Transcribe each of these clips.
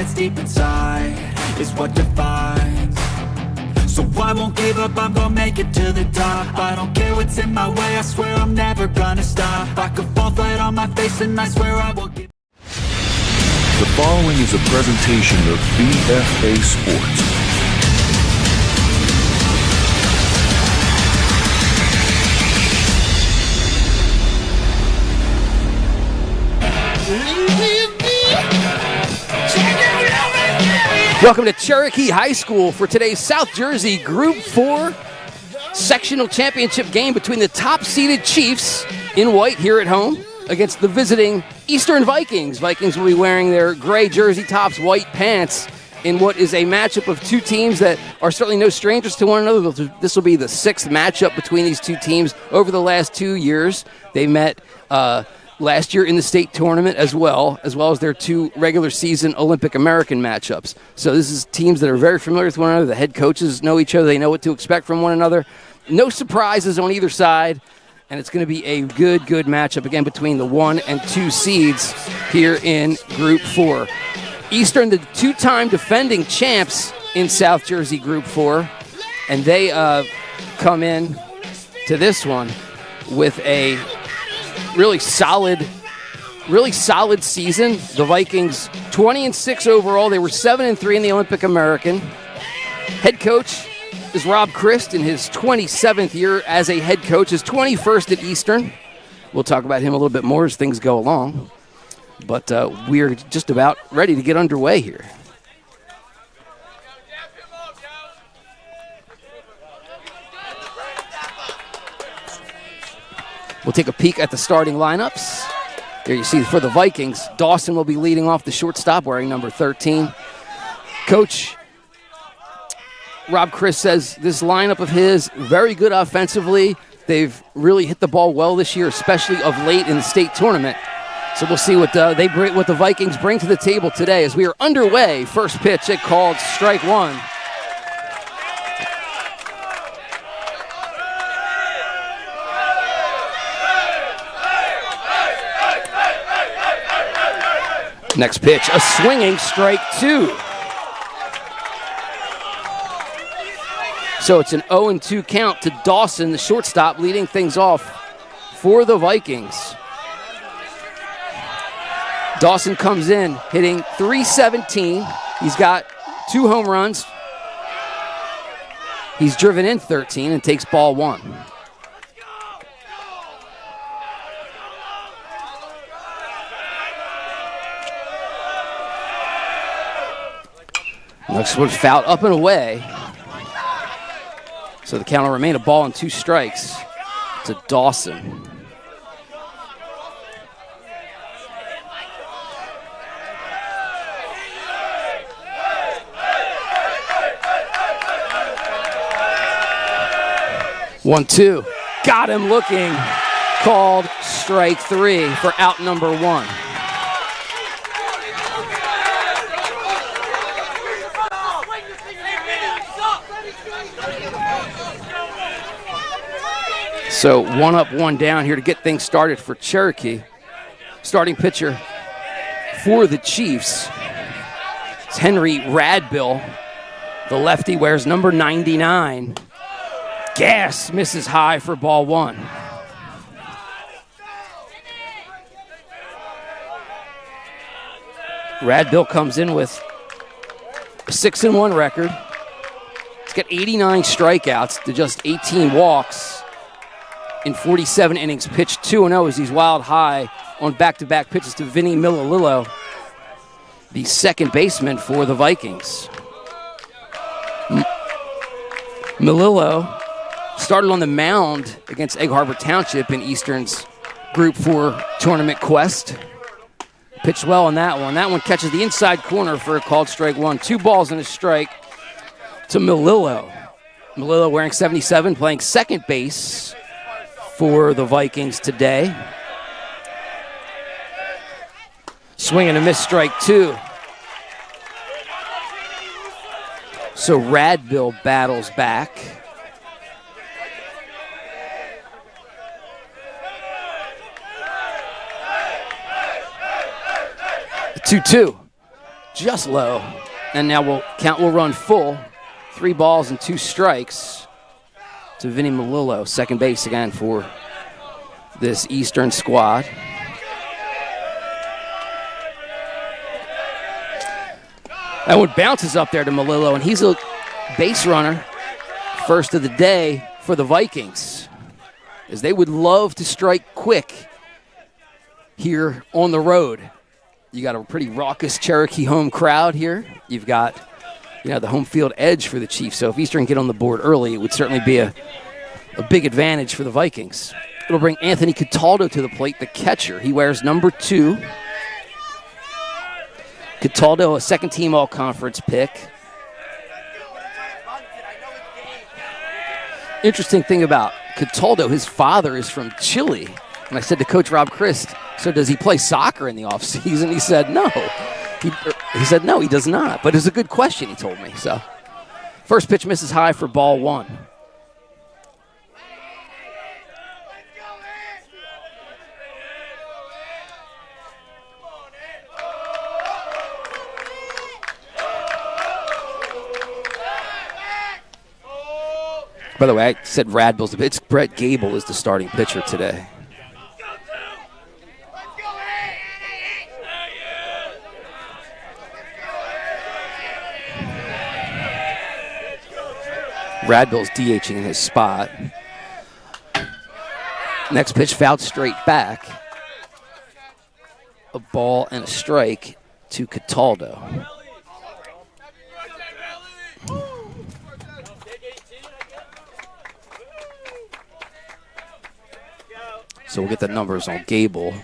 that's deep inside is what defines. So I won't give up, I'm gonna make it to the top. I don't care what's in my way, I swear I'm never gonna stop. I could fall flat on my face and I swear I won't give. The following is a presentation of BFA Sports. Welcome to Cherokee High School for today's South Jersey Group 4 Sectional Championship game between the top-seeded Chiefs in white here at home against the visiting Eastern Vikings. Vikings will be wearing their gray jersey tops, white pants, in what is a matchup of two teams that are certainly no strangers to one another. This will be the sixth matchup between these two teams over the last 2 years. They met last year in the state tournament as well as their two regular season Olympic American matchups. So this is teams that are very familiar with one another. The head coaches know each other. They know what to expect from one another. No surprises on either side. And it's going to be a good matchup again between the 1 and 2 seeds here in Group 4. Eastern, the two-time defending champs in South Jersey Group 4. And they come in to this one with a really solid season. The Vikings 20-6 overall. They were 7-3 in the Olympic American. Head coach is Rob Christ in his 27th year as a head coach, his 21st at Eastern. We'll talk about him a little bit more as things go along. But we're just about ready to get underway here. We'll take a peek at the starting lineups. There you see for the Vikings, Dawson will be leading off the shortstop wearing number 13. Coach Rob Christ says this lineup of his, very good offensively. They've really hit the ball well this year, especially of late in the state tournament. So we'll see what the Vikings bring to the table today as we are underway. First pitch, it called strike one. Next pitch, a swinging strike two. So it's an 0-2 count to Dawson, the shortstop, leading things off for the Vikings. Dawson comes in hitting .317. He's got 2 home runs. He's driven in 13 and takes ball 1. Next one fouled up and away. So the count will remain a ball and 2 strikes to Dawson. One, two. Got him looking. Called strike 3 for out number 1. So 1 up, 1 down here to get things started for Cherokee. Starting pitcher for the Chiefs is Henry Radbill. The lefty wears number 99. Gas misses high for ball 1. Radbill comes in with a 6-1 record. He's got 89 strikeouts to just 18 walks. In 47 innings, pitched 2-0 as he's wild high on back-to-back pitches to Vinny Mililillo, the second baseman for the Vikings. Milillo started on the mound against Egg Harbor Township in Eastern's Group 4 tournament quest. Pitched well on that one. That one catches the inside corner for a called strike 1. 2 balls and a strike to Milillo. Milillo wearing 77, playing second base for the Vikings today. Swing and a miss, strike 2. So Radbill battles back. The 2-2. just low. And now count will run full. 3 balls and 2 strikes to Vinny Melillo, second base again for this Eastern squad. That one bounces up there to Melillo, and he's a base runner, first of the day for the Vikings, as they would love to strike quick here on the road. You got a pretty raucous Cherokee home crowd here. You've got, the home field edge for the Chiefs. So if Eastern get on the board early, it would certainly be a big advantage for the Vikings. It'll bring Anthony Cataldo to the plate, the catcher. He wears number 2. Cataldo, a second-team all-conference pick. Interesting thing about Cataldo, his father is from Chile. And I said to Coach Rob Christ, so does he play soccer in the offseason? He said no. He said no, he does not. But it's a good question, he told me. So first pitch misses high for ball 1. By the way, I said Radbill's it's Brett Gable is the starting pitcher today. Radbill's DHing in his spot. Next pitch fouled straight back. A ball and a strike to Cataldo. So we'll get the numbers on Gable,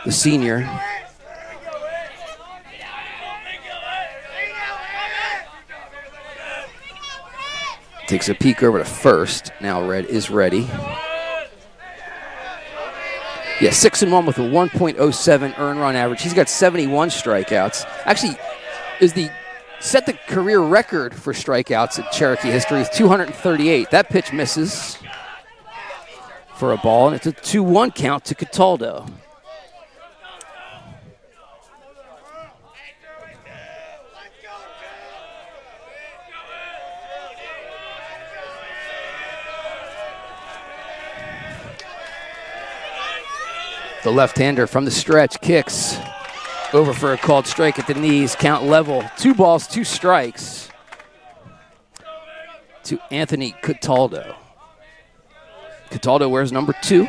the senior. Takes a peek over to first. Now Red is ready. Yeah, 6-1 with a 1.07 earned run average. He's got 71 strikeouts. Actually, set the career record for strikeouts in Cherokee history with 238. That pitch misses for a ball, and it's a 2-1 count to Cataldo. The left-hander from the stretch kicks over for a called strike at the knees. Count level. 2 balls, 2 strikes to Anthony Cataldo. Cataldo wears number 2.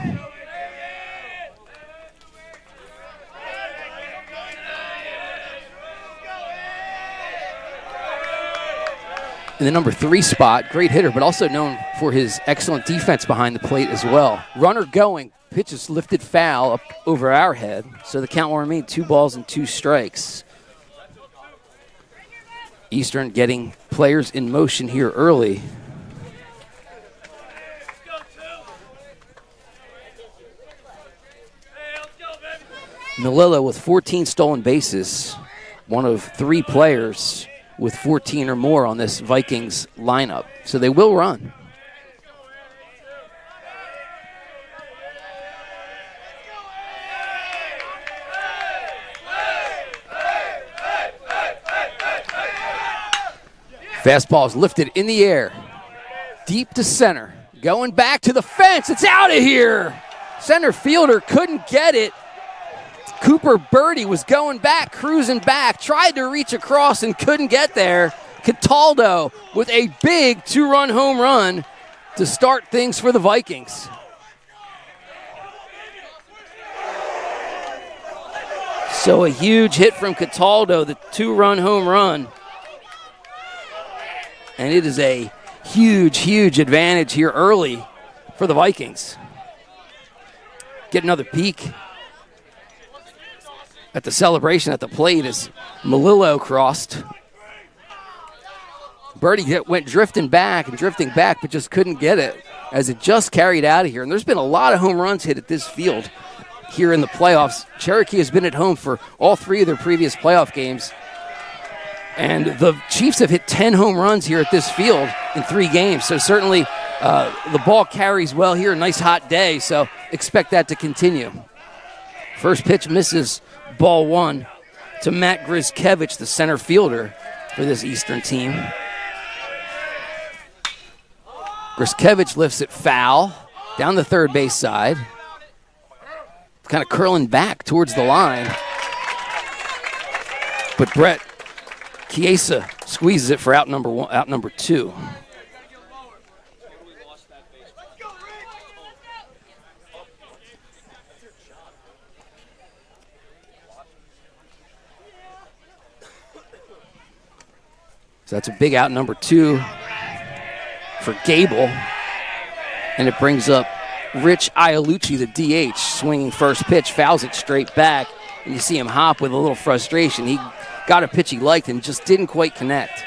In the number 3 spot, great hitter, but also known for his excellent defense behind the plate as well. Runner going, pitch is lifted foul up over our head, so the count will remain 2 balls and 2 strikes. Eastern getting players in motion here early. Melillo with 14 stolen bases, one of 3 players with 14 or more on this Vikings lineup. So they will run. Fastball is lifted in the air, deep to center, going back to the fence. It's out of here. Center fielder couldn't get it. Cooper Birdie was going back, cruising back, tried to reach across and couldn't get there. Cataldo with a big 2-run home run to start things for the Vikings. So a huge hit from Cataldo, the 2-run home run. And it is a huge, huge advantage here early for the Vikings. Get another peek at the celebration at the plate as Melillo crossed. Birdie went drifting back, but just couldn't get it as it just carried out of here. And there's been a lot of home runs hit at this field here in the playoffs. Cherokee has been at home for all 3 of their previous playoff games. And the Chiefs have hit 10 home runs here at this field in 3 games. So certainly the ball carries well here. A nice hot day, so expect that to continue. First pitch misses, ball 1. to Matt Gryzkevich, the center fielder for this Eastern team. Gryzkevich lifts it foul down the third base side. Kind of curling back towards the line. But Brett Njsiaa squeezes it for out number 2. So that's a big out number 2 for Gable. And it brings up Rich Iolucci, the DH, swinging first pitch, fouls it straight back. And you see him hop with a little frustration. He got a pitch he liked and just didn't quite connect.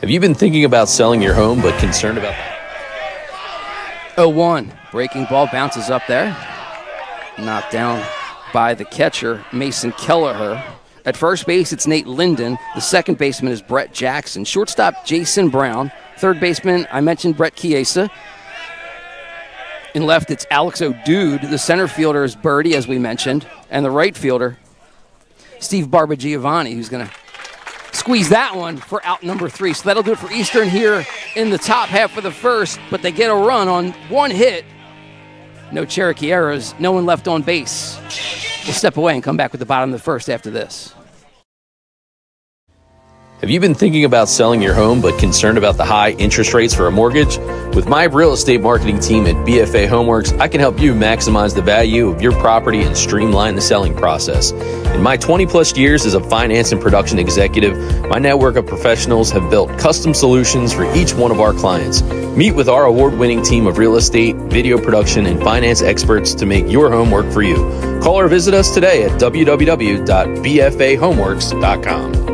Have you been thinking about selling your home but concerned about that? 0-1. Breaking ball bounces up there. Knocked down by the catcher, Mason Kelleher. At first base, it's Nate Linden. The second baseman is Brett Jackson. Shortstop, Jason Brown. Third baseman, I mentioned Brett Njsiaa. In left, it's Alex O'Dude. The center fielder is Birdie, as we mentioned. And the right fielder, Steve Barbagiovanni, who's going to squeeze that one for out number 3. So that'll do it for Eastern here in the top half of the first. But they get a run on one hit. No Cherokee errors. No one left on base. We'll step away and come back with the bottom of the first after this. Have you been thinking about selling your home but concerned about the high interest rates for a mortgage? With my real estate marketing team at BFA Homeworks, I can help you maximize the value of your property and streamline the selling process. In my 20-plus years as a finance and production executive, my network of professionals have built custom solutions for each one of our clients. Meet with our award-winning team of real estate, video production, and finance experts to make your home work for you. Call or visit us today at www.bfahomeworks.com.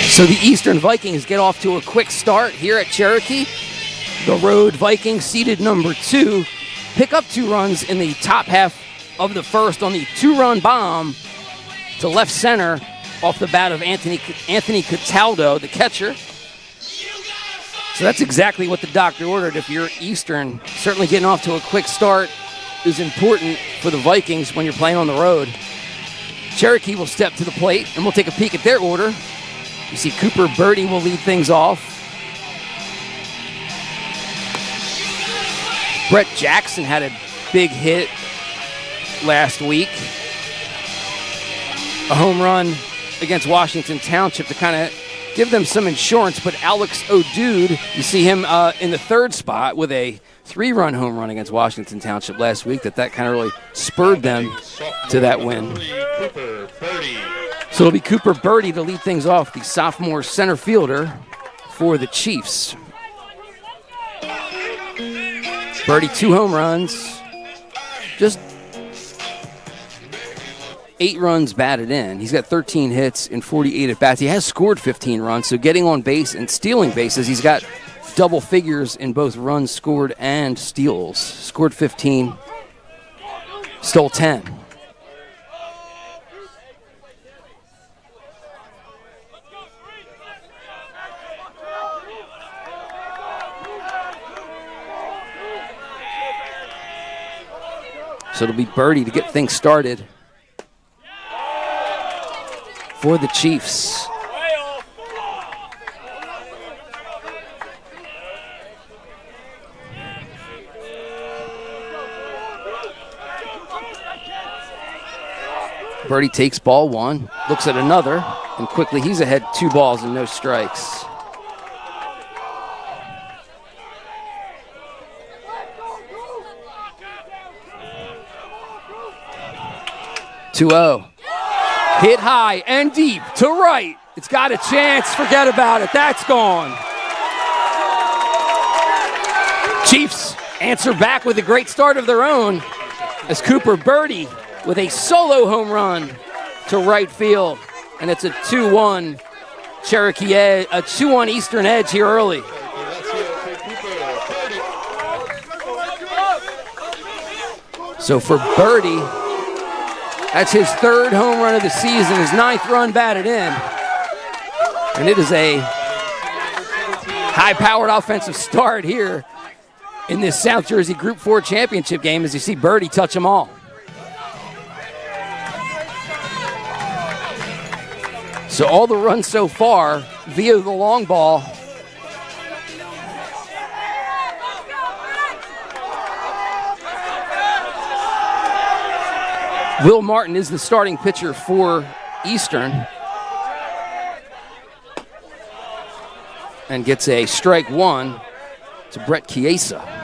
So the Eastern Vikings get off to a quick start here at Cherokee. The road Vikings, seeded number 2, pick up 2 runs in the top half of the first on the 2-run bomb to left center off the bat of Anthony Cataldo, the catcher. So that's exactly what the doctor ordered. If you're Eastern, certainly getting off to a quick start is important for the Vikings when you're playing on the road. Cherokee will step to the plate, and we'll take a peek at their order. You see Cooper Birdie will lead things off. Brett Jackson had a big hit last week. A home run against Washington Township to kind of give them some insurance, but Alex O'Dude, you see him in the third spot with a 3-run home run against Washington Township last week. That kind of really spurred them to that win. So it'll be Cooper Birdie to lead things off, the sophomore center fielder for the Chiefs. Birdie, 2 home runs, just 8 runs batted in. He's got 13 hits in 48 at-bats. He has scored 15 runs, so getting on base and stealing bases, he's got double figures in both runs scored and steals. Scored 15, stole 10. So it'll be Birdie to get things started for the Chiefs. Birdie takes ball 1, looks at another, and quickly he's ahead 2 balls and no strikes. 2-0. Hit high and deep to right. It's got a chance. Forget about it. That's gone. Chiefs answer back with a great start of their own as Cooper Birdie with a solo home run to right field. And it's a 2-1 Cherokee edge, a 2-1 Eastern edge here early. So for Birdie, that's his third home run of the season, his 9th run batted in. And it is a high-powered offensive start here in this South Jersey Group 4 championship game as you see Birdie touch them all. So all the runs so far via the long ball. Will Martin is the starting pitcher for Eastern. And gets a strike one to Brett Njsiaa.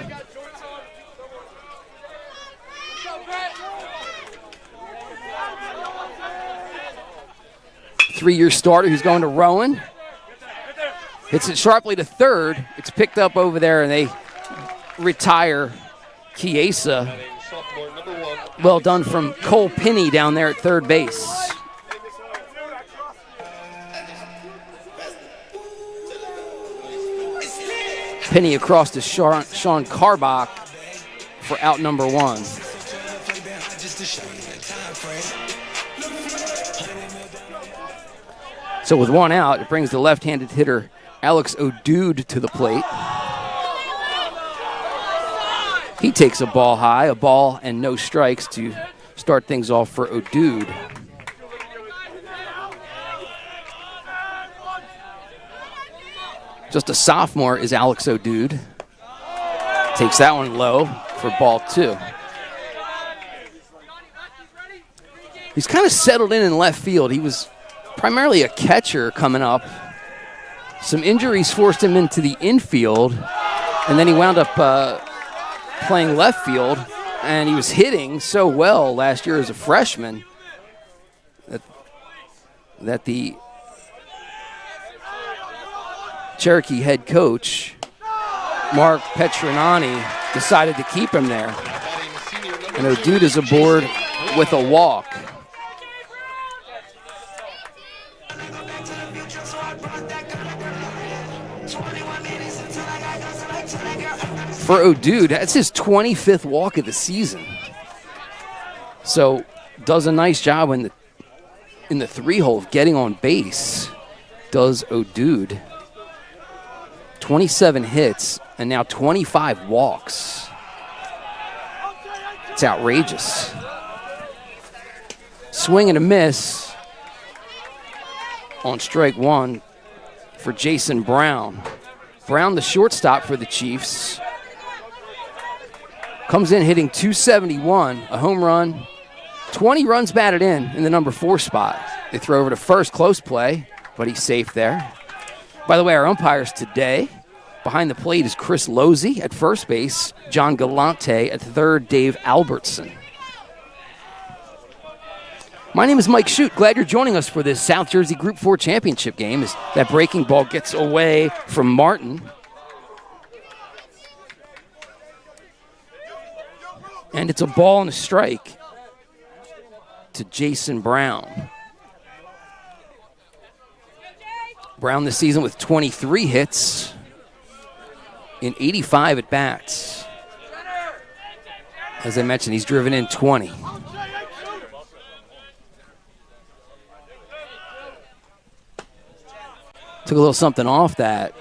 Three-year starter who's going to Rowan. Hits it sharply to third. It's picked up over there, and they retire Njsiaa. Well done from Cole Pinney down there at third base. Pinney across to Sean Carbach for out number one. So with one out, it brings the left-handed hitter Alex O'Dude to the plate. He takes a ball high, a ball and no strikes to start things off for O'Dude. Just a sophomore is Alex O'Dude. Takes that one low for ball two. He's kind of settled in left field. He was primarily a catcher coming up. Some injuries forced him into the infield, and then he wound up playing left field, and he was hitting so well last year as a freshman that the Cherokee head coach, Mark Petronani, decided to keep him there. And O'Dude is aboard with a walk. For O'Dude, that's his 25th walk of the season. So does a nice job in the three-hole of getting on base, does O'Dude. 27 hits and now 25 walks. It's outrageous. Swing and a miss on strike one for Jason Brown. Brown, the shortstop for the Chiefs, comes in hitting .271, a home run, 20 runs batted in the number 4 spot. They throw over to first, close play, but he's safe there. By the way, our umpires today, behind the plate is Chris Losey at first base, John Galante at third, Dave Albertson. My name is Mike Shute. Glad you're joining us for this South Jersey Group 4 championship game as that breaking ball gets away from Martin. And it's a ball and a strike to Jason Brown. Brown this season with 23 hits in 85 at-bats. As I mentioned, he's driven in 20. Took a little something off that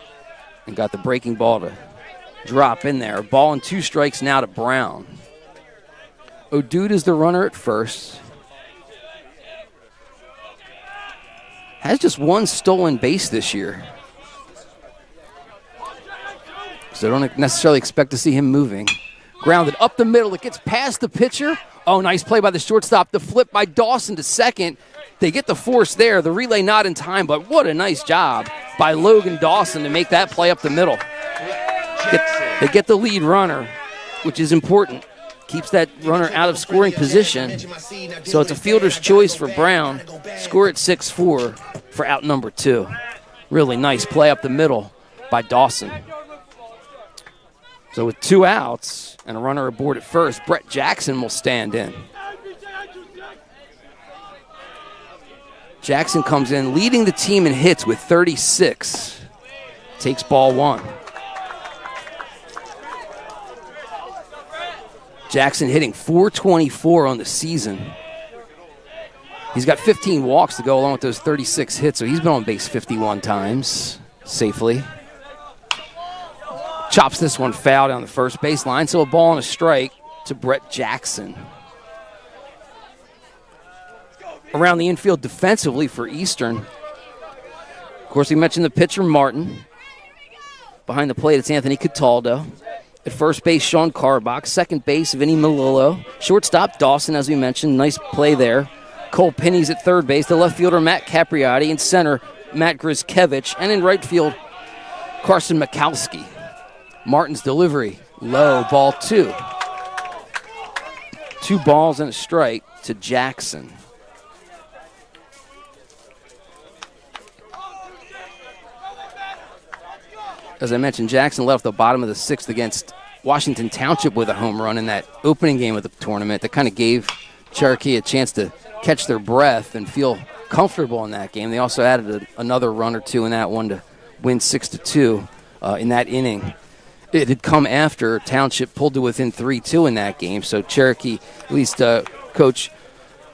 and got the breaking ball to drop in there. Ball and 2 strikes now to Brown. O'Dude is the runner at first. Has just one stolen base this year. So don't necessarily expect to see him moving. Grounded up the middle. It gets past the pitcher. Oh, nice play by the shortstop. The flip by Dawson to second. They get the force there. The relay not in time, but what a nice job by Logan Dawson to make that play up the middle. They get the lead runner, which is important. Keeps that runner out of scoring position. So it's a fielder's choice for Brown. Score at 6-4 for out number 2. Really nice play up the middle by Dawson. So with 2 outs and a runner aboard at first, Brett Jackson will stand in. Jackson comes in leading the team in hits with 36. Takes ball 1. Jackson hitting .424 on the season. He's got 15 walks to go along with those 36 hits, so he's been on base 51 times safely. Chops this one foul down the first baseline, so a ball and a strike to Brett Jackson. Around the infield defensively for Eastern. Of course, we mentioned the pitcher, Martin. Behind the plate, it's Anthony Cataldo. At first base, Sean Carbach. Second base, Vinny Melillo. Shortstop, Dawson, as we mentioned. Nice play there. Cole Penny's at third base. The left fielder, Matt Capriotti. In center, Matt Gryzkevich. And in right field, Carson Mikowski. Martin's delivery, low, ball 2. 2 balls and a strike to Jackson. As I mentioned, Jackson led off the bottom of the 6th against Washington Township with a home run in that opening game of the tournament that kind of gave Cherokee a chance to catch their breath and feel comfortable in that game. They also added another run or 2 in that one to win 6-2 in that inning. It had come after Township pulled to within 3-2 in that game, so Cherokee, at least Coach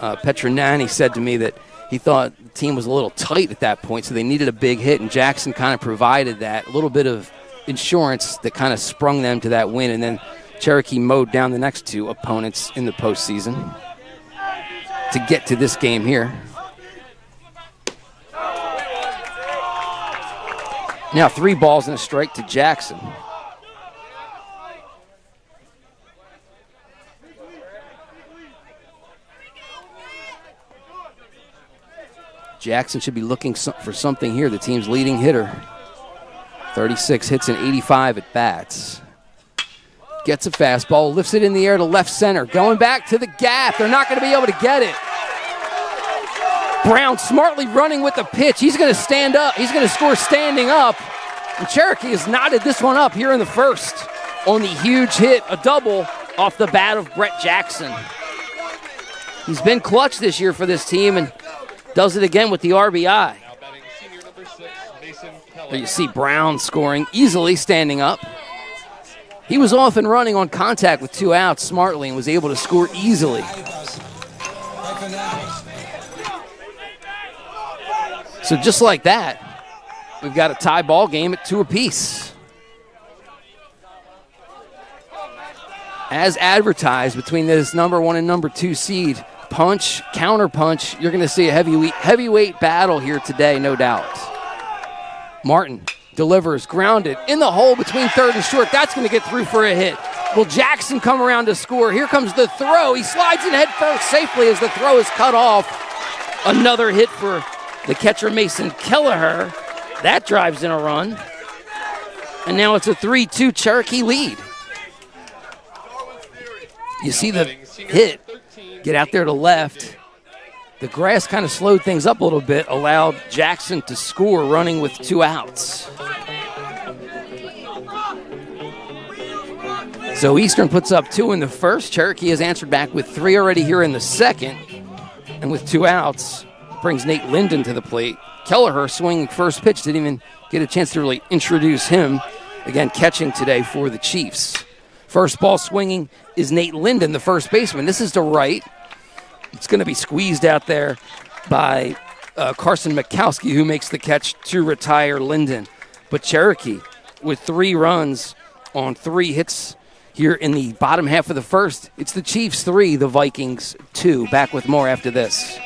Petronani said to me that he thought the team was a little tight at that point, so they needed a big hit, and Jackson kind of provided that, a little bit of insurance that kind of sprung them to that win, and then Cherokee mowed down the next 2 opponents in the postseason to get to this game here. Now 3 balls and a strike to Jackson. Jackson should be looking for something here. The team's leading hitter. 36 hits and 85 at bats. Gets a fastball, lifts it in the air to left center. Going back to the gap. They're not going to be able to get it. Brown smartly running with the pitch. He's going to stand up. He's going to score standing up. And Cherokee has knotted this one up here in the first on the huge hit, a double off the bat of Brett Jackson. He's been clutch this year for this team and does it again with the RBI. There you see Brown scoring easily, standing up. He was off and running on contact with 2 outs smartly and was able to score easily. So just like that, we've got a tie ball game at 2 apiece. As advertised between this number 1 and number 2 seed, punch, counter punch, you're going to see a heavyweight battle here today, no doubt. Martin delivers, grounded, in the hole between third and short. That's going to get through for a hit. Will Jackson come around to score? Here comes the throw. He slides in head first safely as the throw is cut off. Another hit for the catcher, Mason Kelleher. That drives in a run. And now it's a 3-2 Cherokee lead. You see the hit get out there to left. The grass kind of slowed things up a little bit, allowed Jackson to score running with 2 outs. So Eastern puts up 2 in the first. Cherokee has answered back with 3 already here in the second. And with 2 outs, brings Nate Linden to the plate. Kelleher swinging first pitch, didn't even get a chance to really introduce him. Again, catching today for the Chiefs. First ball swinging is Nate Linden, the first baseman. This is to right. It's going to be squeezed out there by Carson Mikowski, who makes the catch to retire Linden. But Cherokee with 3 runs on 3 hits here in the bottom half of the first. It's the Chiefs 3, the Vikings 2. Back with more after this.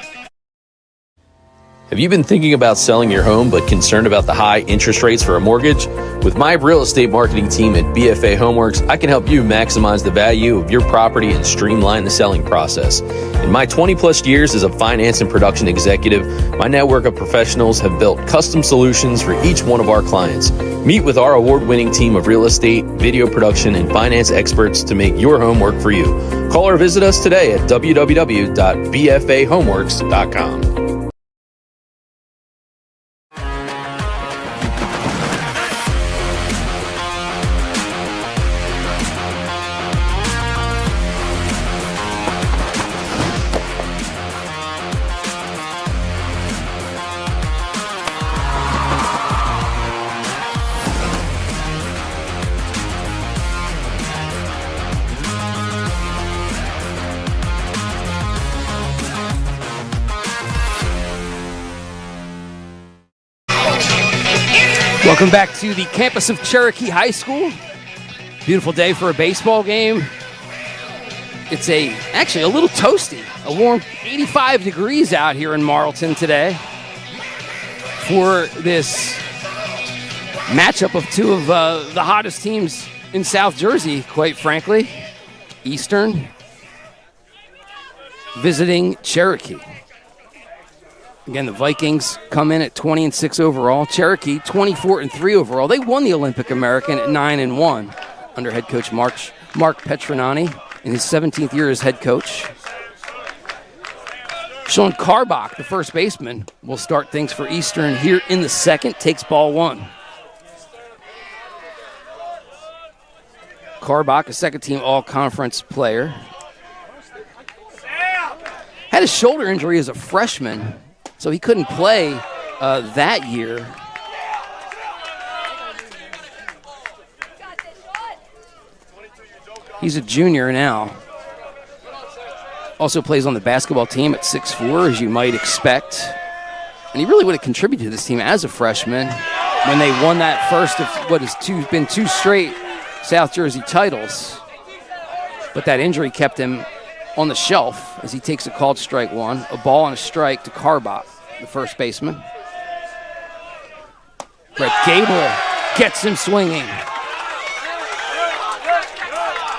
Have you been thinking about selling your home but concerned about the high interest rates for a mortgage? With my real estate marketing team at BFA Homeworks, I can help you maximize the value of your property and streamline the selling process. In my 20-plus years as a finance and production executive, my network of professionals have built custom solutions for each one of our clients. Meet with our award-winning team of real estate, video production, and finance experts to make your home work for you. Call or visit us today at www.bfahomeworks.com. Welcome back to the campus of Cherokee High School. Beautiful day for a baseball game. It's actually a little toasty. A warm 85 degrees out here in Marlton today for this matchup of two of the hottest teams in South Jersey, quite frankly. Eastern visiting Cherokee. Again, the Vikings come in at 20-6 overall. Cherokee 24-3 overall. They won the Olympic American at 9-1 under head coach Mark Petronani in his 17th year as head coach. Sean Carbach, the first baseman, will start things for Eastern here in the second. Takes ball one. Carbach, a second-team all-conference player. Had a shoulder injury as a freshman, so he couldn't play that year. He's a junior now. Also plays on the basketball team at 6'4", as you might expect. And he really would have contributed to this team as a freshman when they won that first of what has been two straight South Jersey titles. But that injury kept him on the shelf as he takes a called strike one. A ball and a strike to Carbach, the first baseman. Brett Gable gets him swinging.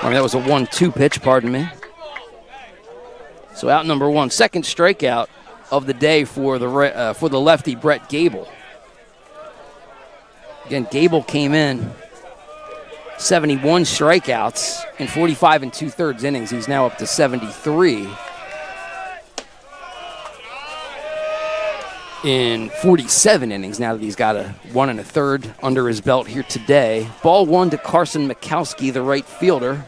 I mean, that was a 1-2 pitch, pardon me. So out number one, second strikeout of the day for the lefty, Brett Gable. Again, Gable came in 71 strikeouts in 45 2/3 innings. He's now up to 73 in 47 innings now that he's got a 1 1/3 under his belt here today. Ball one to Carson Mikowski, the right fielder.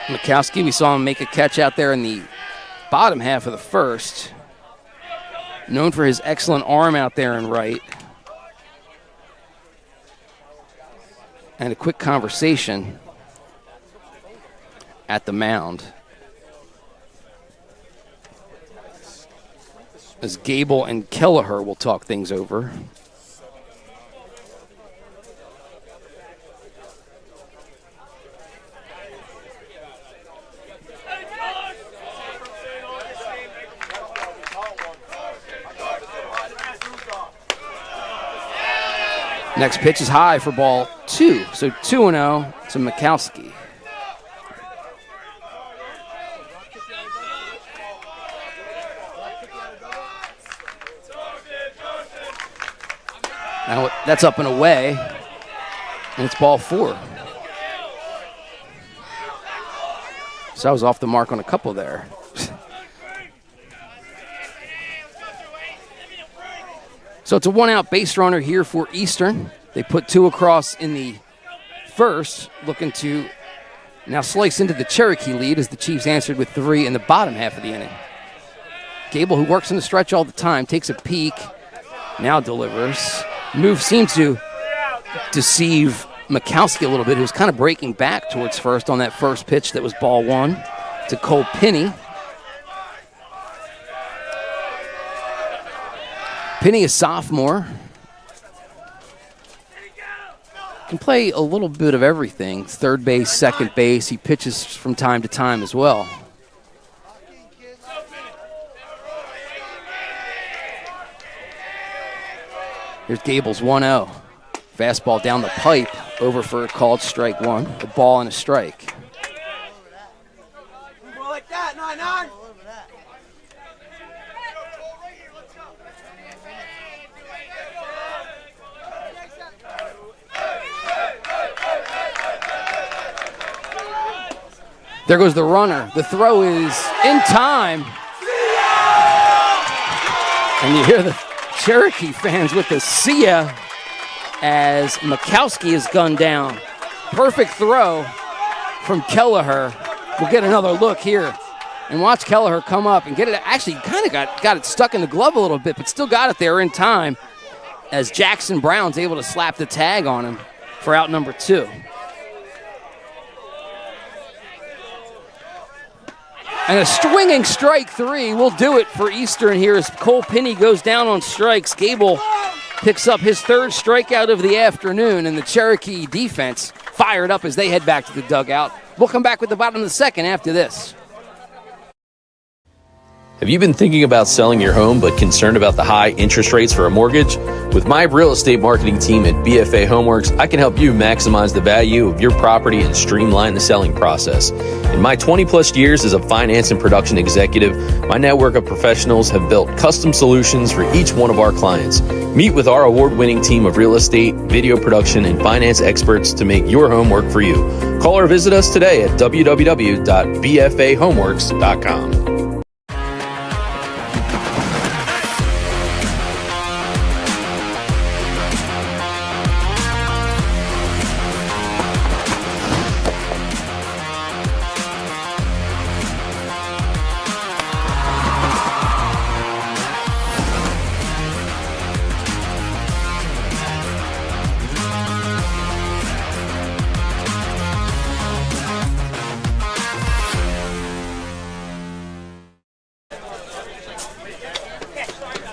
Mikowski, we saw him make a catch out there in the bottom half of the first. Known for his excellent arm out there in right. And a quick conversation at the mound as Gable and Kelleher will talk things over. Next pitch is high for ball two. So 2-0 to Mikowski. Now that's up and away, and it's ball four. So I was off the mark on a couple there. So it's a one-out base runner here for Eastern. They put two across in the first, looking to now slice into the Cherokee lead as the Chiefs answered with 3 in the bottom half of the inning. Gable, who works in the stretch all the time, takes a peek, now delivers. Move seemed to deceive Mikowski a little bit, who was kind of breaking back towards first on that first pitch that was ball one to Cole Pinney. Pinney, a sophomore, can play a little bit of everything. Third base, second base. He pitches from time to time as well. Here's Gable's 1-0. Fastball down the pipe, over for a called strike one. A ball and a strike. Like that, 9-9. There goes the runner. The throw is in time. And you hear the Cherokee fans with the Njsiaa as Mikowski is gunned down. Perfect throw from Kelleher. We'll get another look here. And watch Kelleher come up and get it. Actually, kind of got it stuck in the glove a little bit, but still got it there in time as Jackson Brown's able to slap the tag on him for out number 2. And a swinging strike three will do it for Eastern here as Cole Pinney goes down on strikes. Gable picks up his third strikeout of the afternoon, and the Cherokee defense fired up as they head back to the dugout. We'll come back with the bottom of the second after this. Have you been thinking about selling your home but concerned about the high interest rates for a mortgage? With my real estate marketing team at BFA Homeworks, I can help you maximize the value of your property and streamline the selling process. In my 20-plus years as a finance and production executive, my network of professionals have built custom solutions for each one of our clients. Meet with our award-winning team of real estate, video production, and finance experts to make your home work for you. Call or visit us today at www.bfahomeworks.com.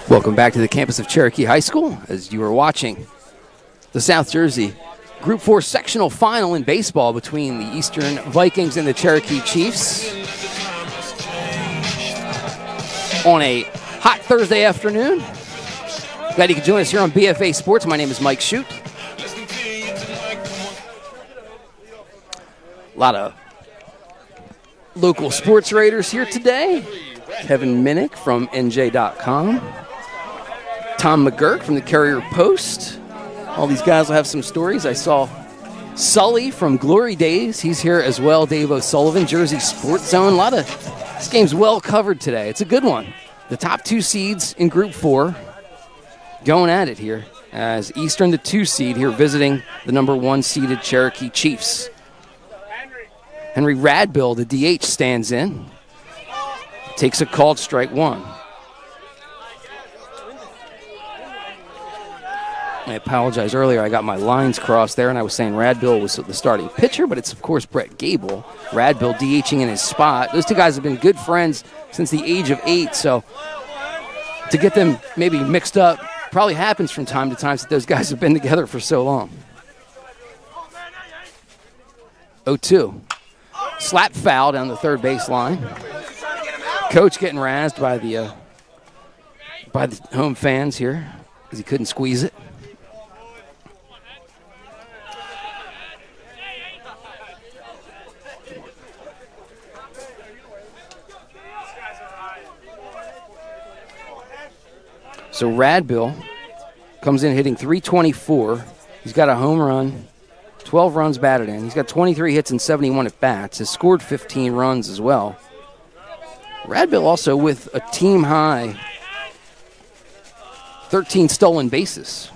Welcome back to the campus of Cherokee High School as you are watching the South Jersey Group 4 sectional final in baseball between the Eastern Vikings and the Cherokee Chiefs on a hot Thursday afternoon. Glad you could join us here on BFA Sports. My name is Mike Shute. A lot of local sports writers here today. Kevin Minnick from NJ.com. Tom McGurk from the Courier Post. All these guys will have some stories. I saw Sully from Glory Days. He's here as well. Dave O'Sullivan, Jersey Sports Zone. A lot of this game's well covered today. It's a good one. The top two seeds in Group 4 going at it here as Eastern, the 2 seed, here visiting the number 1 seeded Cherokee Chiefs. Henry Radbill, the DH, stands in. Takes a called strike 1. I apologize earlier. I got my lines crossed there, and I was saying Radbill was the starting pitcher, but it's, of course, Brett Gable. Radbill DHing in his spot. Those two guys have been good friends since the age of 8, so to get them maybe mixed up probably happens from time to time since those guys have been together for so long. 0-2. Slap foul down the third baseline. Coach getting razzed by the home fans here because he couldn't squeeze it. So Radbill comes in hitting .324. He's got a home run, 12 runs batted in. He's got 23 hits and 71 at-bats. Has scored 15 runs as well. Radbill also with a team-high 13 stolen bases.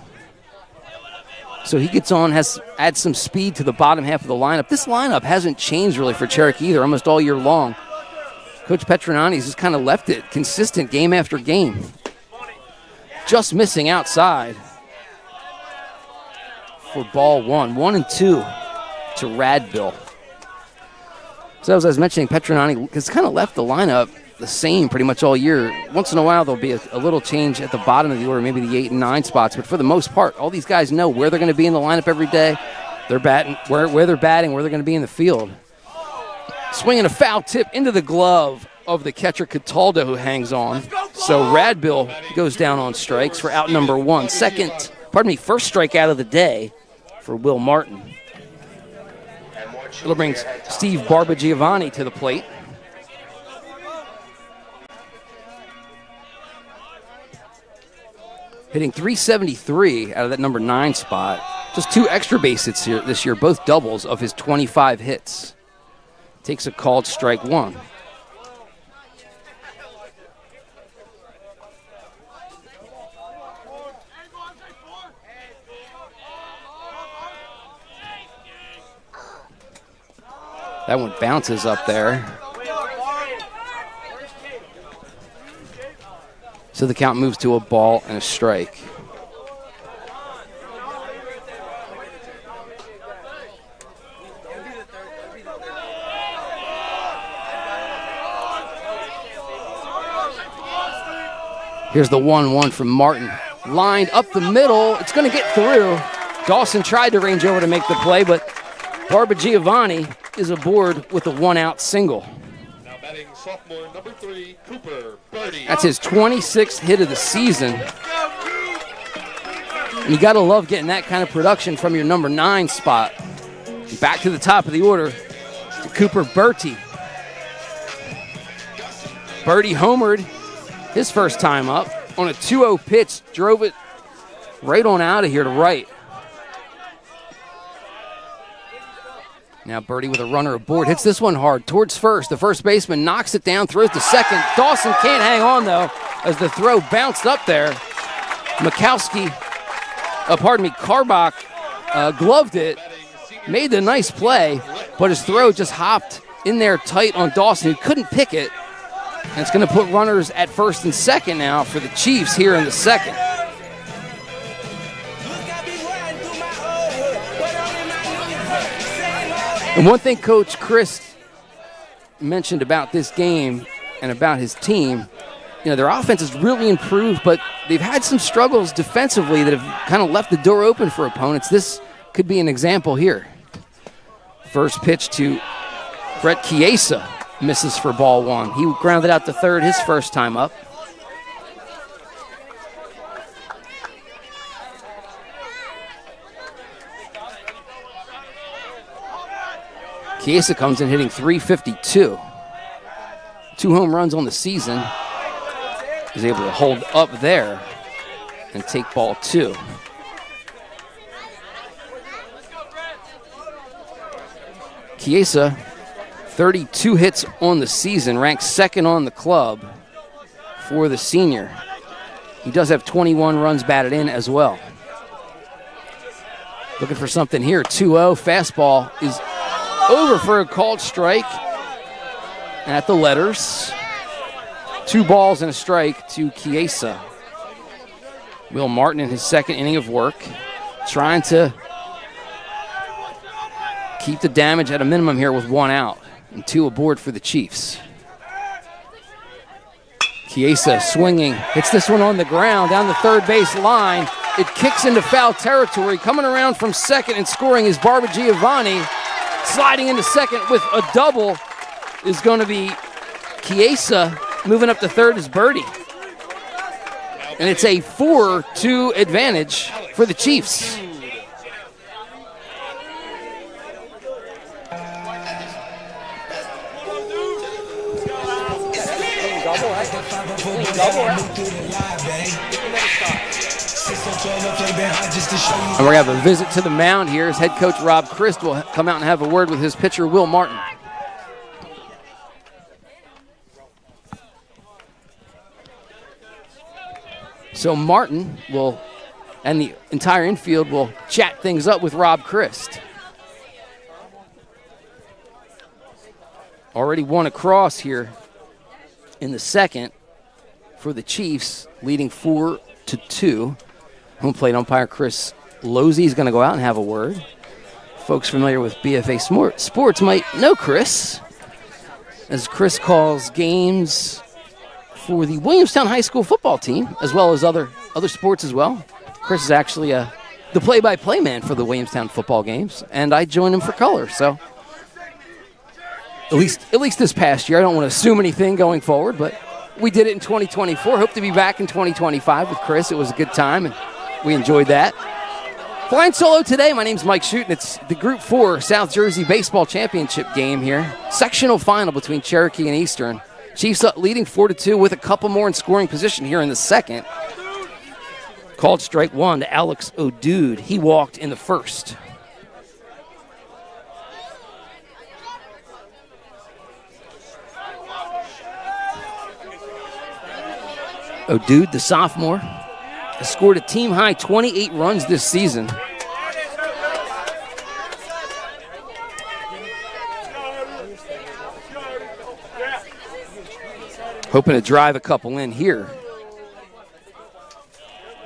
So he gets on, adds some speed to the bottom half of the lineup. This lineup hasn't changed really for Cherokee either, almost all year long. Coach Petronani's just kind of left it consistent game after game. Just missing outside for ball 1. 1-2 to Radbill. So as I was mentioning, Petronani has kind of left the lineup the same pretty much all year. Once in a while, there'll be a little change at the bottom of the order, maybe the 8 and 9 spots. But for the most part, all these guys know where they're going to be in the lineup every day. They're batting, where they're batting, where they're going to be in the field. Swinging a foul tip into the glove of the catcher Cataldo, who hangs on. So Radbill goes down on strikes for out number 1. First strikeout of the day for Will Martin. It'll bring Steve Barbagiovanni to the plate. Hitting .373 out of that number 9 spot. Just 2 extra base hits here this year, both doubles of his 25 hits. Takes a called strike 1. That one bounces up there. So the count moves to a ball and a strike. Here's the 1-1 from Martin. Lined up the middle. It's going to get through. Dawson tried to range over to make the play, but Barbagiovanni is aboard with a 1-out single. Now batting sophomore number 3, Cooper Birdie. That's his 26th hit of the season. And you got to love getting that kind of production from your number 9 spot. Back to the top of the order to Cooper Bertie. Bertie homered his first time up on a 2-0 pitch, drove it right on out of here to right. Now Bertie with a runner aboard, hits this one hard towards first. The first baseman knocks it down, throws to second. Dawson can't hang on though, as the throw bounced up there. Karbach gloved it, made the nice play, but his throw just hopped in there tight on Dawson, who couldn't pick it. And it's going to put runners at first and second now for the Chiefs here in the second. And one thing Coach Chris mentioned about this game and about his team, their offense has really improved, but they've had some struggles defensively that have kind of left the door open for opponents. This could be an example here. First pitch to Brett Njsiaa, misses for ball 1. He grounded out to third his first time up. Njsiaa comes in hitting .352. 2 home runs on the season. Is able to hold up there and take ball 2. Njsiaa, 32 hits on the season, ranked second on the club for the senior. He does have 21 runs batted in as well. Looking for something here. 2-0, fastball is over for a called strike at the letters. 2 balls and a strike to Njsiaa. Will Martin in his second inning of work, trying to keep the damage at a minimum here with 1 out and 2 aboard for the Chiefs. Njsiaa swinging, hits this one on the ground down the third base line. It kicks into foul territory. Coming around from second and scoring is Barbagiovanni. Sliding into second with a double is going to be Njsiaa. Moving up to third is Birdie. And it's a 4-2 advantage for the Chiefs. And we're going to have a visit to the mound here as head coach Rob Christ will come out and have a word with his pitcher, Will Martin. So Martin will, and the entire infield will chat things up with Rob Christ. Already 1 across here in the second for the Chiefs, leading 4-2. Home plate umpire Chris Losey is going to go out and have a word. Folks familiar with BFA Sports might know Chris, as Chris calls games for the Williamstown High School football team, as well as other sports as well. Chris is actually the play-by-play man for the Williamstown football games, and I join him for color. So at least this past year, I don't want to assume anything going forward, but we did it in 2024. Hope to be back in 2025 with Chris. It was a good time, and we enjoyed that. Flying solo today, my name's Mike Shooten. It's the Group 4 South Jersey Baseball Championship game here. Sectional final between Cherokee and Eastern. Chiefs up leading 4-2 with a couple more in scoring position here in the second. Called strike 1 to Alex O'Dude. He walked in the first. O'Dude, the sophomore, has scored a team-high 28 runs this season. Hoping to drive a couple in here.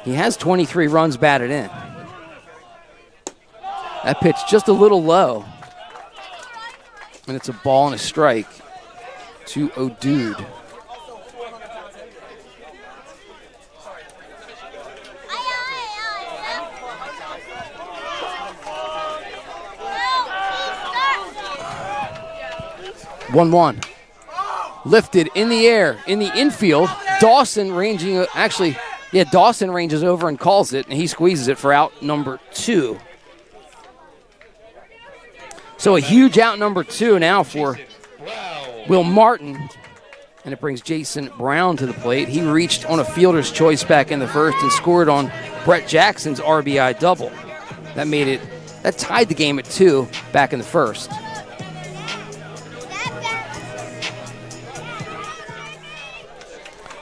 He has 23 runs batted in. That pitch just a little low. And it's a ball and a strike to O'Dude. 1-1. Lifted in the air, in the infield. Dawson ranging, Dawson ranges over and calls it, and he squeezes it for out number 2. So a huge out number 2 now for Will Martin, and it brings Jason Brown to the plate. He reached on a fielder's choice back in the first and scored on Brett Jackson's RBI double. That tied the game at 2 back in the first.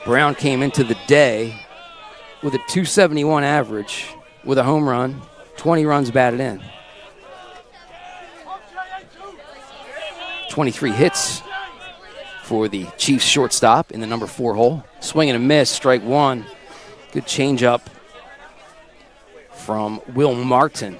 Brown came into the day with a .271 average with a home run, 20 runs batted in. 23 hits for the Chiefs shortstop in the number 4 hole. Swing and a miss, strike 1. Good changeup from Will Martin.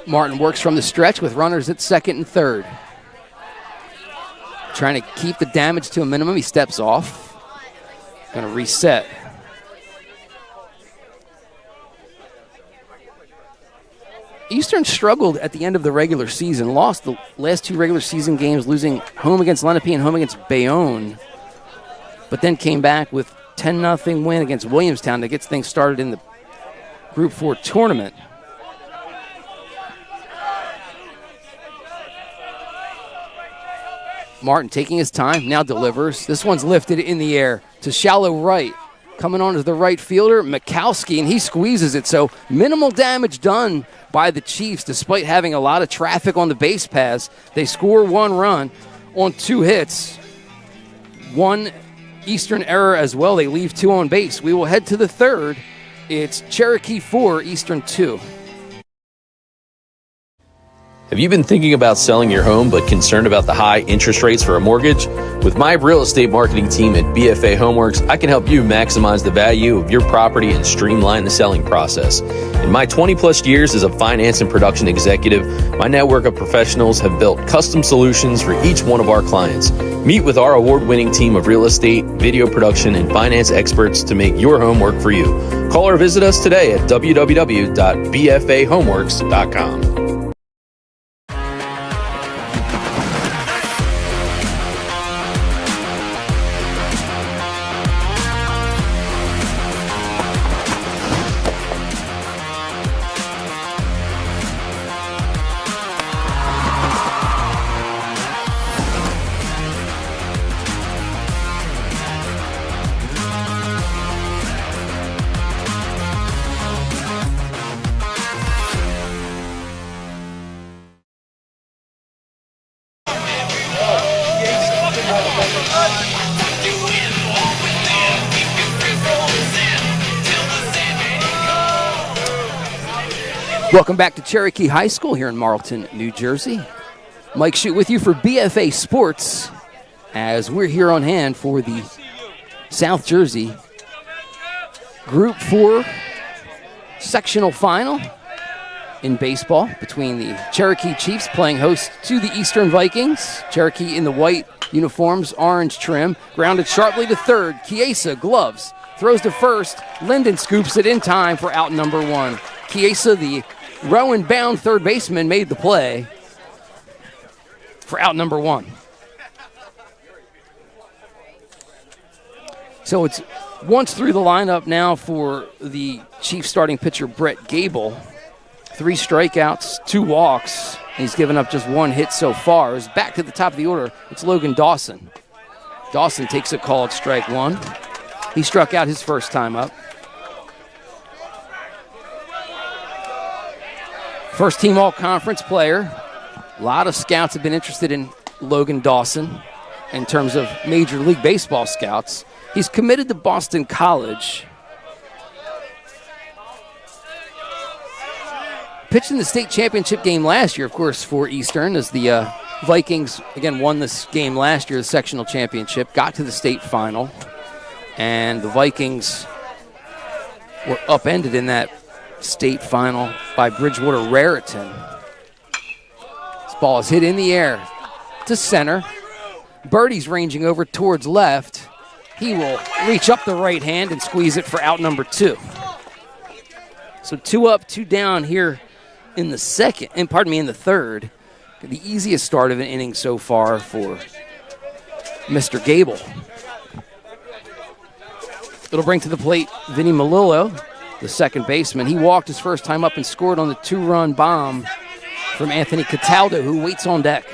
Martin works from the stretch with runners at second and third. Trying to keep the damage to a minimum. He steps off. Going to reset. Eastern struggled at the end of the regular season. Lost the last 2 regular season games, losing home against Lenape and home against Bayonne. But then came back with 10-0 win against Williamstown that gets things started in the Group 4 tournament. Martin taking his time, now delivers. This one's lifted in the air to shallow right. Coming on to the right fielder, Mikowski, and he squeezes it. So minimal damage done by the Chiefs despite having a lot of traffic on the base paths. They score 1 run on 2 hits. 1 Eastern error as well. They leave 2 on base. We will head to the third. It's Cherokee 4, Eastern 2. Have you been thinking about selling your home but concerned about the high interest rates for a mortgage? With my real estate marketing team at BFA Homeworks, I can help you maximize the value of your property and streamline the selling process. In my 20-plus years as a finance and production executive, my network of professionals have built custom solutions for each one of our clients. Meet with our award-winning team of real estate, video production, and finance experts to make your home work for you. Call or visit us today at www.bfahomeworks.com. Welcome back to Cherokee High School here in Marlton, New Jersey. Mike Shute with you for BFA Sports as we're here on hand for the South Jersey Group 4 sectional final in baseball between the Cherokee Chiefs playing host to the Eastern Vikings. Cherokee in the white uniforms, orange trim, grounded sharply to third. Chiesa gloves, throws to first. Linden scoops it in time for out number 1. Chiesa, the Rowan-bound third baseman, made the play for out number 1. So it's once through the lineup now for the Chiefs starting pitcher Brett Gable. 3 strikeouts, 2 walks. He's given up just 1 hit so far. It's back to the top of the order. It's Logan Dawson. Dawson takes a call at strike 1. He struck out his first time up. First team all-conference player. A lot of scouts have been interested in Logan Dawson in terms of Major League Baseball scouts. He's committed to Boston College. Pitched in the state championship game last year, of course, for Eastern, as the Vikings, again, won this game last year, the sectional championship, got to the state final, and the Vikings were upended in that state final by Bridgewater Raritan. This ball is hit in the air to center. Birdie's ranging over towards left. He will reach up the right hand and squeeze it for out number 2. So 2 up, 2 down here in the third. The easiest start of an inning so far for Mr. Gable. It'll bring to the plate Vinny Melillo, the second baseman. He walked his first time up and scored on the 2-run bomb from Anthony Cataldo, who waits on deck.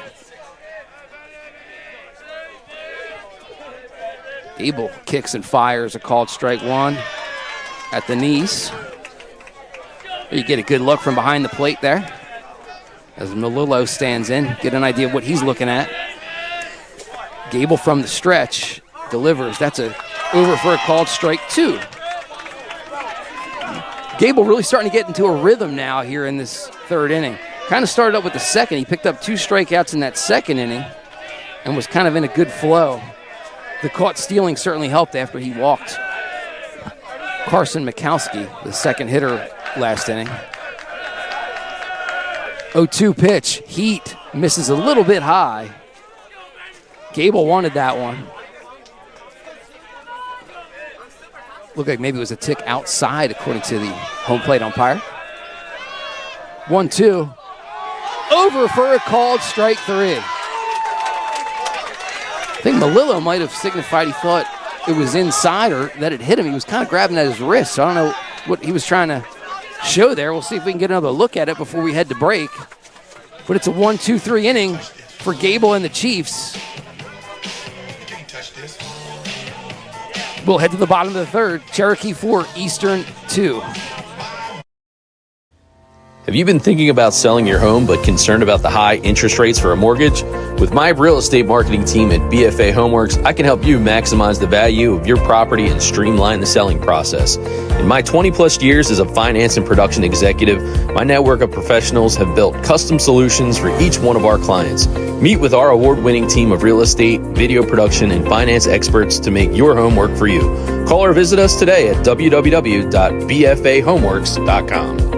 Gable kicks and fires a called strike 1 at the knees. You get a good look from behind the plate there as Melillo stands in. Get an idea of what he's looking at. Gable from the stretch delivers. That's over for a called strike 2. Gable really starting to get into a rhythm now here in this third inning. Kind of started up with the second. He picked up 2 strikeouts in that second inning and was kind of in a good flow. The caught stealing certainly helped after he walked Carson Mikowski, the second hitter last inning. 0-2 pitch. Heat misses a little bit high. Gable wanted that one. Looked like maybe it was a tick outside according to the home plate umpire. 1-2. Over for a called strike 3. I think Melillo might have signified he thought it was inside or that it hit him. He was kind of grabbing at his wrist, so I don't know what he was trying to show there. We'll see if we can get another look at it before we head to break. But it's a 1-2-3 inning for Gable and the Chiefs. We'll head to the bottom of the third. Cherokee 4, Eastern 2. Have you been thinking about selling your home but concerned about the high interest rates for a mortgage? With my real estate marketing team at BFA Homeworks, I can help you maximize the value of your property and streamline the selling process. In my 20-plus years as a finance and production executive, my network of professionals have built custom solutions for each one of our clients. Meet with our award-winning team of real estate, video production, and finance experts to make your home work for you. Call or visit us today at www.bfahomeworks.com.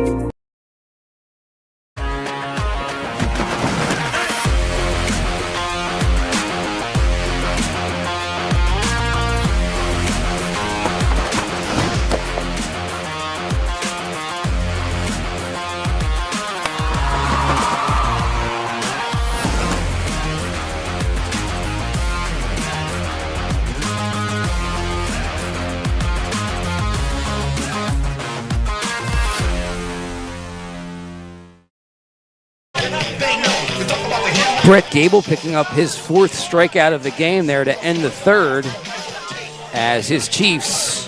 Brett Gable picking up his 4th strikeout of the game there to end the third, as his Chiefs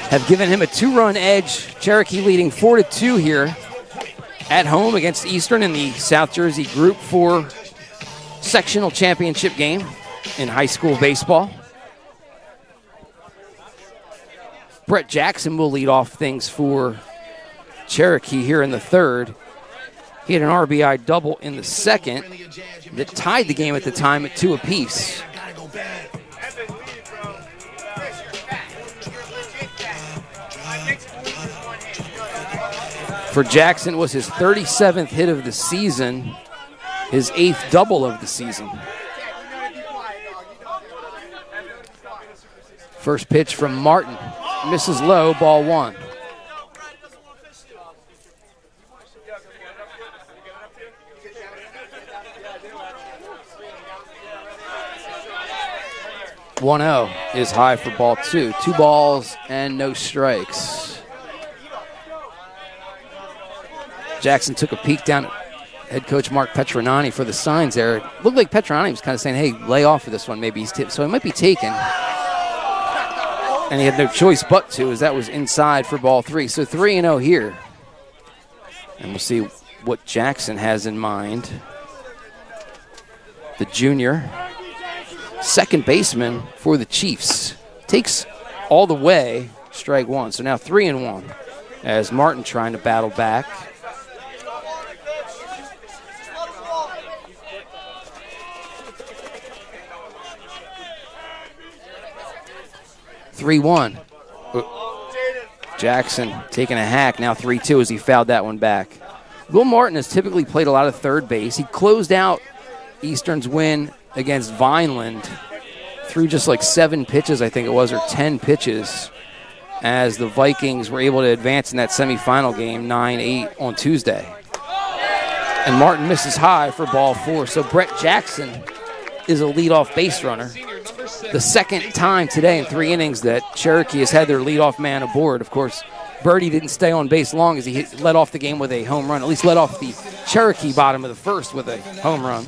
have given him a 2-run edge. Cherokee leading 4-2 here at home against Eastern in the South Jersey Group 4 Sectional Championship game in high school baseball. Brett Jackson will lead off things for Cherokee here in the third. He had an RBI double in the second that tied the game at the time at 2 apiece. For Jackson, it was his 37th hit of the season, his 8th double of the season. First pitch from Martin. Misses low, ball 1. .0 is high for ball 2. 2 balls and no strikes. Jackson took a peek down at head coach Mark Petronani for the signs there. It looked like Petronani was kind of saying, hey, lay off for this one. Maybe he's so it might be taken. And he had no choice but to, as that was inside for ball 3. So 3-0 here. And we'll see what Jackson has in mind. The junior. Second baseman for the Chiefs. Takes all the way, strike 1. So now 3-1 as Martin trying to battle back. (3-1). Jackson taking a hack, now 3-2 as he fouled that one back. Will Martin has typically played a lot of third base. He closed out Eastern's win against Vineland. Threw just like 7 pitches, I think it was, or 10 pitches, as the Vikings were able to advance in that semifinal game 9-8 on Tuesday. And Martin misses high for ball 4. So Brett Jackson is a leadoff base runner. The second time today in 3 innings that Cherokee has had their leadoff man aboard. Of course, Birdie didn't stay on base long as he led off the game with a home run, at least led off the Cherokee bottom of the first with a home run.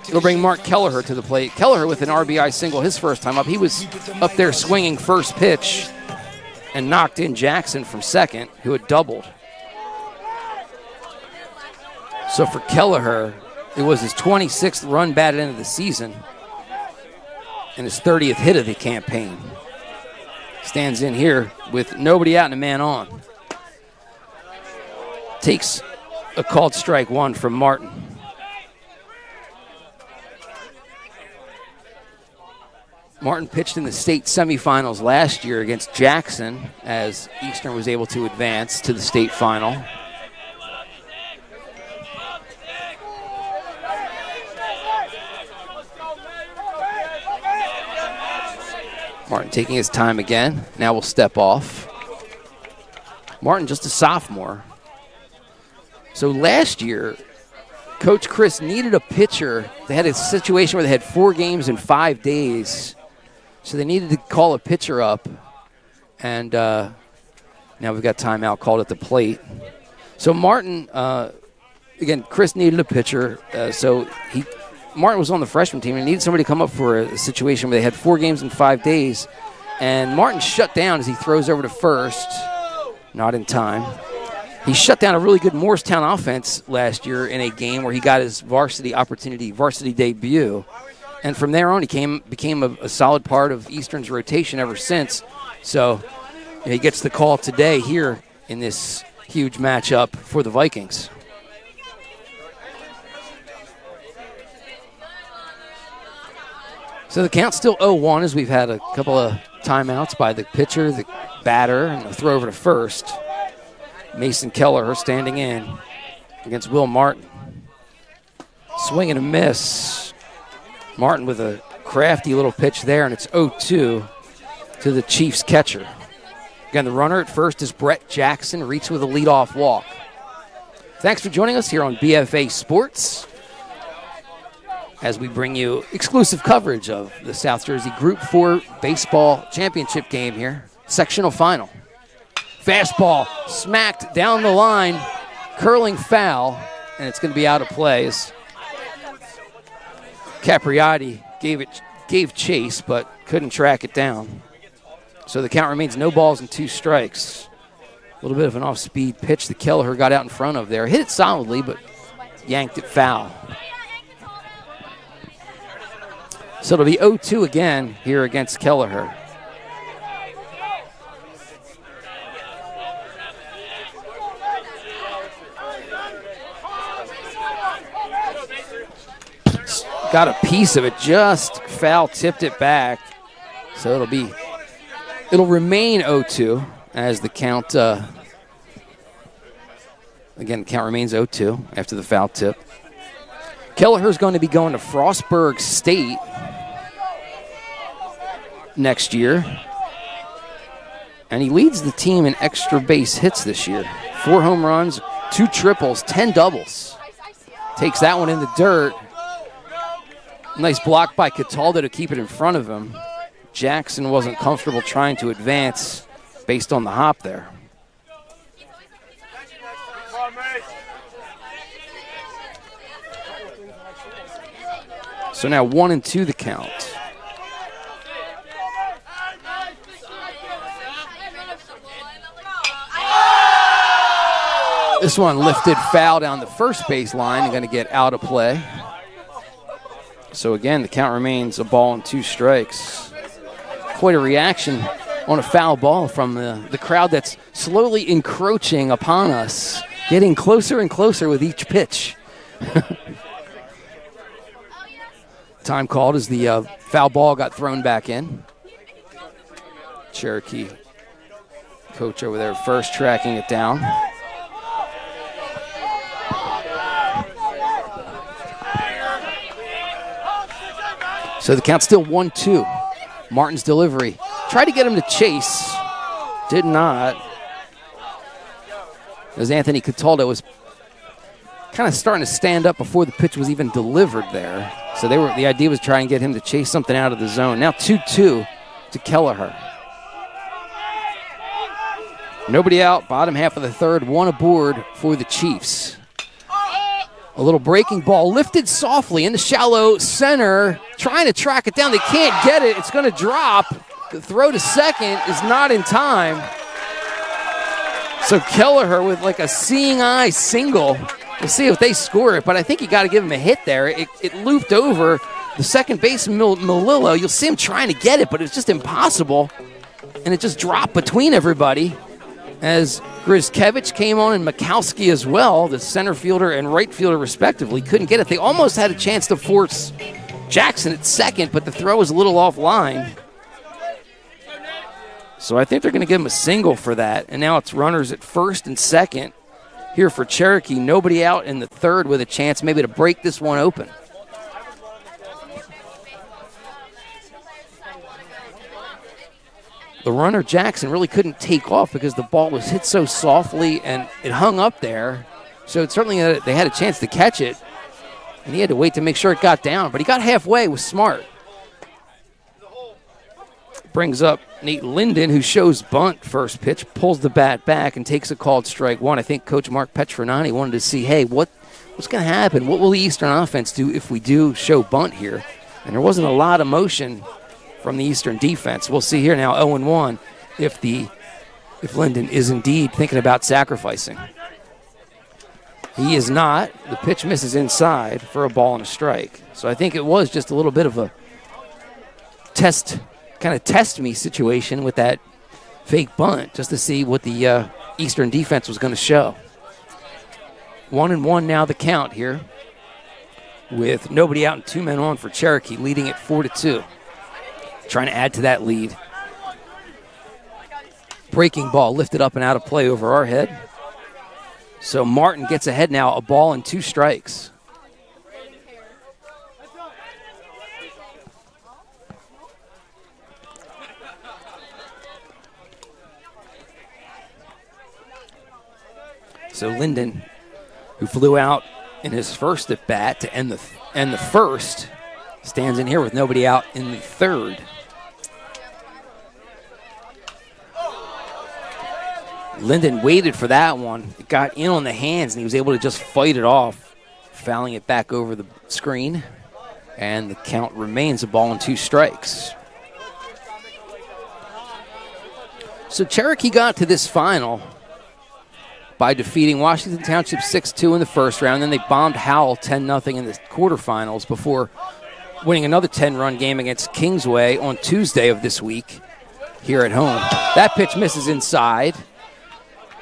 It'll bring Mark Kelleher to the plate. Kelleher with an RBI single his first time up. He was up there swinging first pitch and knocked in Jackson from second, who had doubled. So for Kelleher, it was his 26th run batted into the season and his 30th hit of the campaign. Stands in here with nobody out and a man on. Takes a called strike 1 from Martin. Martin pitched in the state semifinals last year against Jackson as Eastern was able to advance to the state final. Martin taking his time again. Now will step off. Martin just a sophomore. So last year, Coach Chris needed a pitcher. They had a situation where they had 4 games in 5 days. So they needed to call a pitcher up. And now we've got timeout called at the plate. So Martin, again, Chris needed a pitcher. Martin was on the freshman team and needed somebody to come up for a situation where they had 4 games in 5 days. And Martin shut down as he throws over to first. Not in time. He shut down a really good Morristown offense last year in a game where he got his varsity debut. And from there on, he became a solid part of Eastern's rotation ever since. So he gets the call today here in this huge matchup for the Vikings. So the count's still 0-1 as we've had a couple of timeouts by the pitcher, the batter, and the throw over to first. Mason Kelleher standing in against Will Martin. Swing and a miss. Martin with a crafty little pitch there, and it's 0-2 to the Chiefs catcher. Again, the runner at first is Brett Jackson, reached with a leadoff walk. Thanks for joining us here on BFA Sports as we bring you exclusive coverage of the South Jersey Group 4 baseball championship game here, sectional final. Fastball smacked down the line, curling foul, and it's going to be out of play as Capriati gave chase but couldn't track it down. So the count remains no balls and 2 strikes. A little bit of an off-speed pitch that Kelleher got out in front of there. Hit it solidly, but yanked it foul. So it'll be 0-2 again here against Kelleher. Got a piece of it, just foul tipped it back. So it'll remain 0-2 as the count, again, the count remains 0-2 after the foul tip. Kelleher's going to be going to Frostburg State next year. And he leads the team in extra base hits this year. 4 home runs, 2 triples, 10 doubles. Takes that one in the dirt. Nice block by Cataldo to keep it in front of him. Jackson wasn't comfortable trying to advance based on the hop there. So now 1-2 the count. This one lifted foul down the first base line and going to get out of play. So again, the count remains a ball and 2 strikes. Quite a reaction on a foul ball from the crowd that's slowly encroaching upon us, getting closer and closer with each pitch. Time called as the foul ball got thrown back in. Cherokee coach over there first tracking it down. So the count's still 1-2. Martin's delivery. Tried to get him to chase. Did not. As Anthony Cataldo was kind of starting to stand up before the pitch was even delivered there. So the idea was try and get him to chase something out of the zone. Now 2-2 to Kelleher. Nobody out, bottom half of the third, one aboard for the Chiefs. A little breaking ball lifted softly into shallow center, trying to track it down. They can't get it. It's going to drop. The throw to second is not in time. So Kelleher with like a seeing eye single. We'll see if they score it, but I think you got to give him a hit there. It looped over the second baseman, Melillo. You'll see him trying to get it, but it's just impossible. And it just dropped between everybody as Gryzkevich came on and Mikowski as well, the center fielder and right fielder respectively, couldn't get it. They almost had a chance to force Jackson at second, but the throw was a little offline. So I think they're going to give him a single for that. And now it's runners at first and second here for Cherokee. Nobody out in the third with a chance maybe to break this one open. The runner, Jackson, really couldn't take off because the ball was hit so softly and it hung up there. So it certainly they had a chance to catch it, and he had to wait to make sure it got down. But he got halfway, was smart. Brings up Nate Linden, who shows bunt first pitch, pulls the bat back, and takes a called strike one. I think Coach Mark Petronani wanted to see, hey, what's going to happen? What will the Eastern offense do if we do show bunt here? And there wasn't a lot of motion from the Eastern defense. We'll see here now 0-1 if Linden is indeed thinking about sacrificing. He is not. The pitch misses inside for a ball and a strike. So I think it was just a little bit of a test me situation with that fake bunt just to see what the Eastern defense was going to show. 1-1 now the count here with nobody out and two men on for Cherokee, leading it 4-2. Trying to add to that lead. Breaking ball lifted up and out of play over our head. So Martin gets ahead now, a ball and two strikes. So Linden, who flew out in his first at bat to end the first, stands in here with nobody out in the third. Linden waited for that one. It got in on the hands, and he was able to just fight it off, fouling it back over the screen. And the count remains a ball and two strikes. So Cherokee got to this final by defeating Washington Township 6-2 in the first round. Then they bombed Howell 10-0 in the quarterfinals before winning another 10-run game against Kingsway on Tuesday of this week here at home. That pitch misses inside.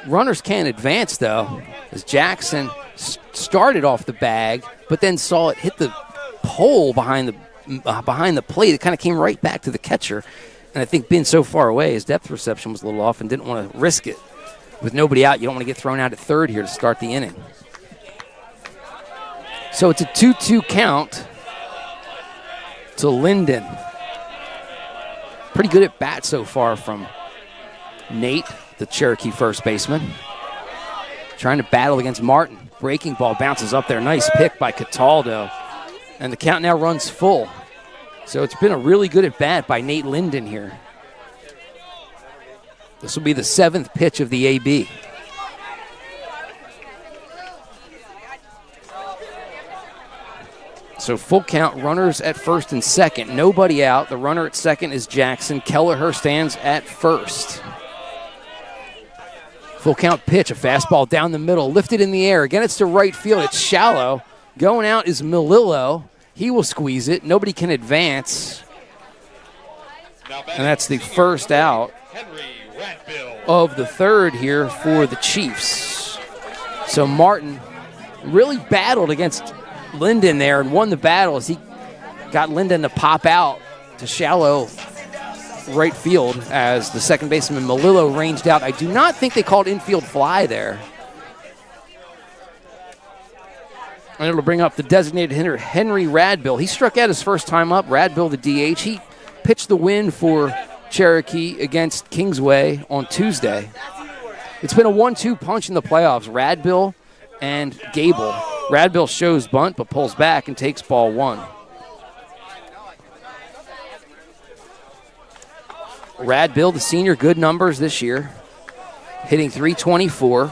Runners can't advance, though, as Jackson started off the bag, but then saw it hit the pole behind the plate. It kind of came right back to the catcher. And I think being so far away, his depth perception was a little off and didn't want to risk it. With nobody out, you don't want to get thrown out at third here to start the inning. So it's a 2-2 count to Linden. Pretty good at bat so far from Nate, the Cherokee first baseman. Trying to battle against Martin. Breaking ball bounces up there. Nice pick by Cataldo. And the count now runs full. So it's been a really good at bat by Nate Linden here. This will be the seventh pitch of the AB. So full count, runners at first and second. Nobody out. The runner at second is Jackson. Kelleher stands at first. Full count pitch, a fastball down the middle, lifted in the air. Again, it's to right field. It's shallow. Going out is Melillo. He will squeeze it. Nobody can advance. And that's the first out of the third here for the Chiefs. So Martin really battled against Linden there and won the battle as he got Linden to pop out to shallow right field as the second baseman Melillo ranged out. I do not think they called infield fly there. And it'll bring up the designated hitter, Henry Radbill. He struck out his first time up. Radbill, the DH. He pitched the win for Cherokee against Kingsway on Tuesday. It's been a 1-2 punch in the playoffs. Radbill and Gable. Radbill shows bunt but pulls back and takes ball 1. Radbill, the senior, good numbers this year. Hitting .324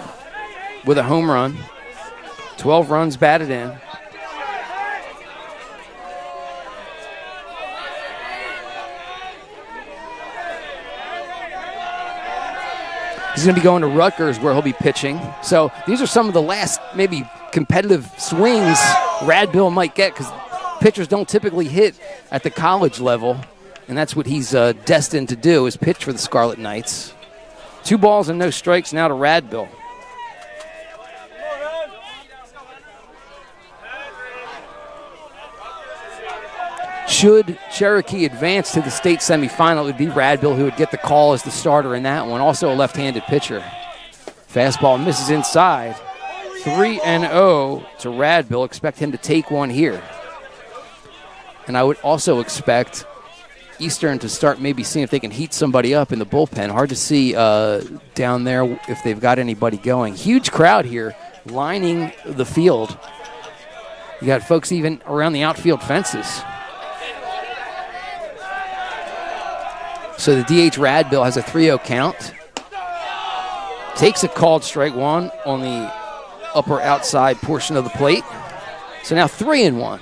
with a home run. 12 runs batted in. He's going to be going to Rutgers where he'll be pitching. So these are some of the last maybe competitive swings Radbill might get because pitchers don't typically hit at the college level. And that's what he's destined to do, is pitch for the Scarlet Knights. 2 balls and no strikes now to Radbill. Should Cherokee advance to the state semifinal, it would be Radbill who would get the call as the starter in that one. Also a left-handed pitcher. Fastball misses inside. 3-0 to Radbill. Expect him to take one here. And I would also expect Eastern to start maybe seeing if they can heat somebody up in the bullpen. Hard to see down there if they've got anybody going. Huge crowd here lining the field. You got folks even around the outfield fences. So the DH Radbill has a 3-0 count. Takes a called strike 1 on the upper outside portion of the plate. So now 3-1.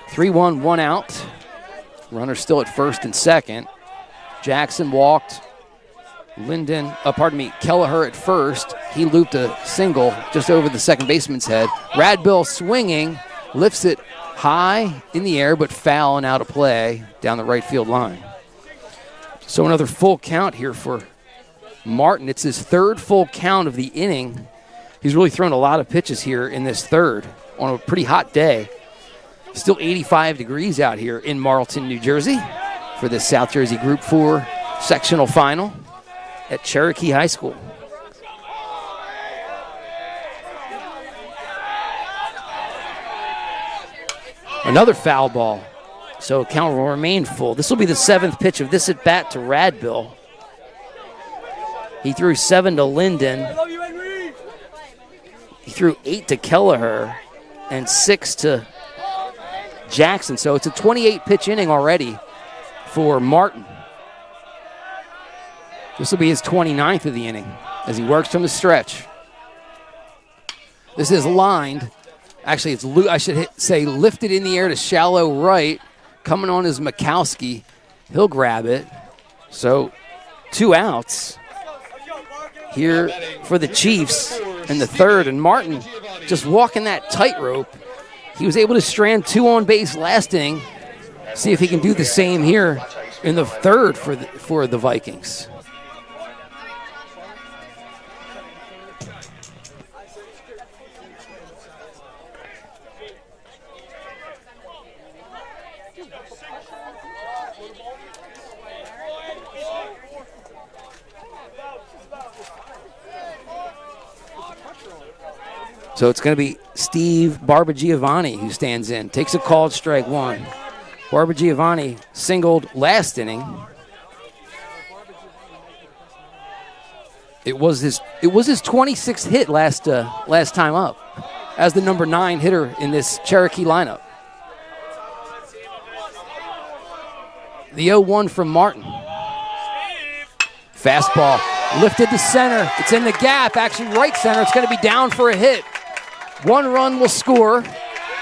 Three-one, 1 out. Runner still at first and second. Jackson walked. Kelleher at first. He looped a single just over the second baseman's head. Radbill swinging, lifts it high in the air, but foul and out of play down the right field line. So another full count here for Martin. It's his 3rd full count of the inning. He's really thrown a lot of pitches here in this 3rd on a pretty hot day. Still 85 degrees out here in Marlton, New Jersey for this South Jersey Group 4 sectional final at Cherokee High School. Another foul ball, so count will remain full. This will be the 7th pitch of this at-bat to Radbill. He threw 7 to Linden. He threw 8 to Kelleher and 6 to Jackson. So it's a 28-pitch inning already for Martin. This will be his 29th of the inning as he works from the stretch. This is lined. Actually, I should say lifted in the air to shallow right. Coming on is Mikowski. He'll grab it. So 2 outs here for the Chiefs in the 3rd. And Martin just walking that tightrope. He was able to strand 2 on base last inning. See if he can do the same here in the 3rd for the Vikings. So it's going to be Steve Barbagiovanni who stands in. Takes a called strike 1. Barbagiovanni singled last inning. It was his 26th hit last time up as the number 9 hitter in this Cherokee lineup. The 0-1 from Martin. Fastball lifted to center. It's in the gap, actually right center. It's going to be down for a hit. 1 run will score.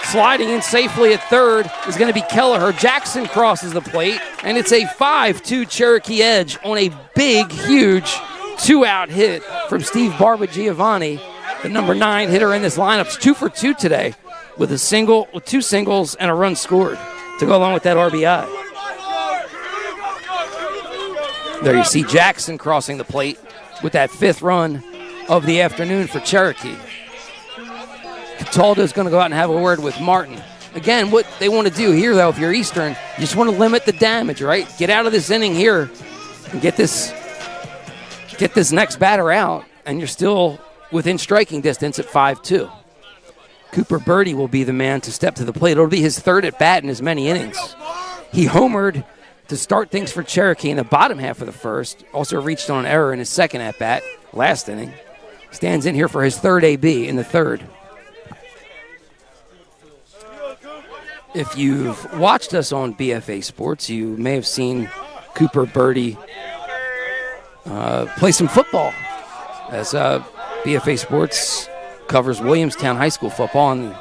Sliding in safely at 3rd is going to be Kelleher. Jackson crosses the plate, and it's a 5-2 Cherokee edge on a big, huge 2-out hit from Steve Barbagiovanni, the number 9 hitter in this lineup. It's 2 for 2 today with 2 singles and a run scored to go along with that RBI. There you see Jackson crossing the plate with that 5th run of the afternoon for Cherokee. Cataldo's going to go out and have a word with Martin. Again, what they want to do here, though, if you're Eastern, you just want to limit the damage, right? Get out of this inning here and get this next batter out and you're still within striking distance at 5-2. Cooper Birdie will be the man to step to the plate. It'll be his third at bat in as many innings. He homered to start things for Cherokee in the bottom half of the first. Also reached on an error in his second at bat last inning. Stands in here for his third AB in the third. If you've watched us on BFA Sports, you may have seen Cooper Birdie play some football, as BFA Sports covers Williamstown High School football and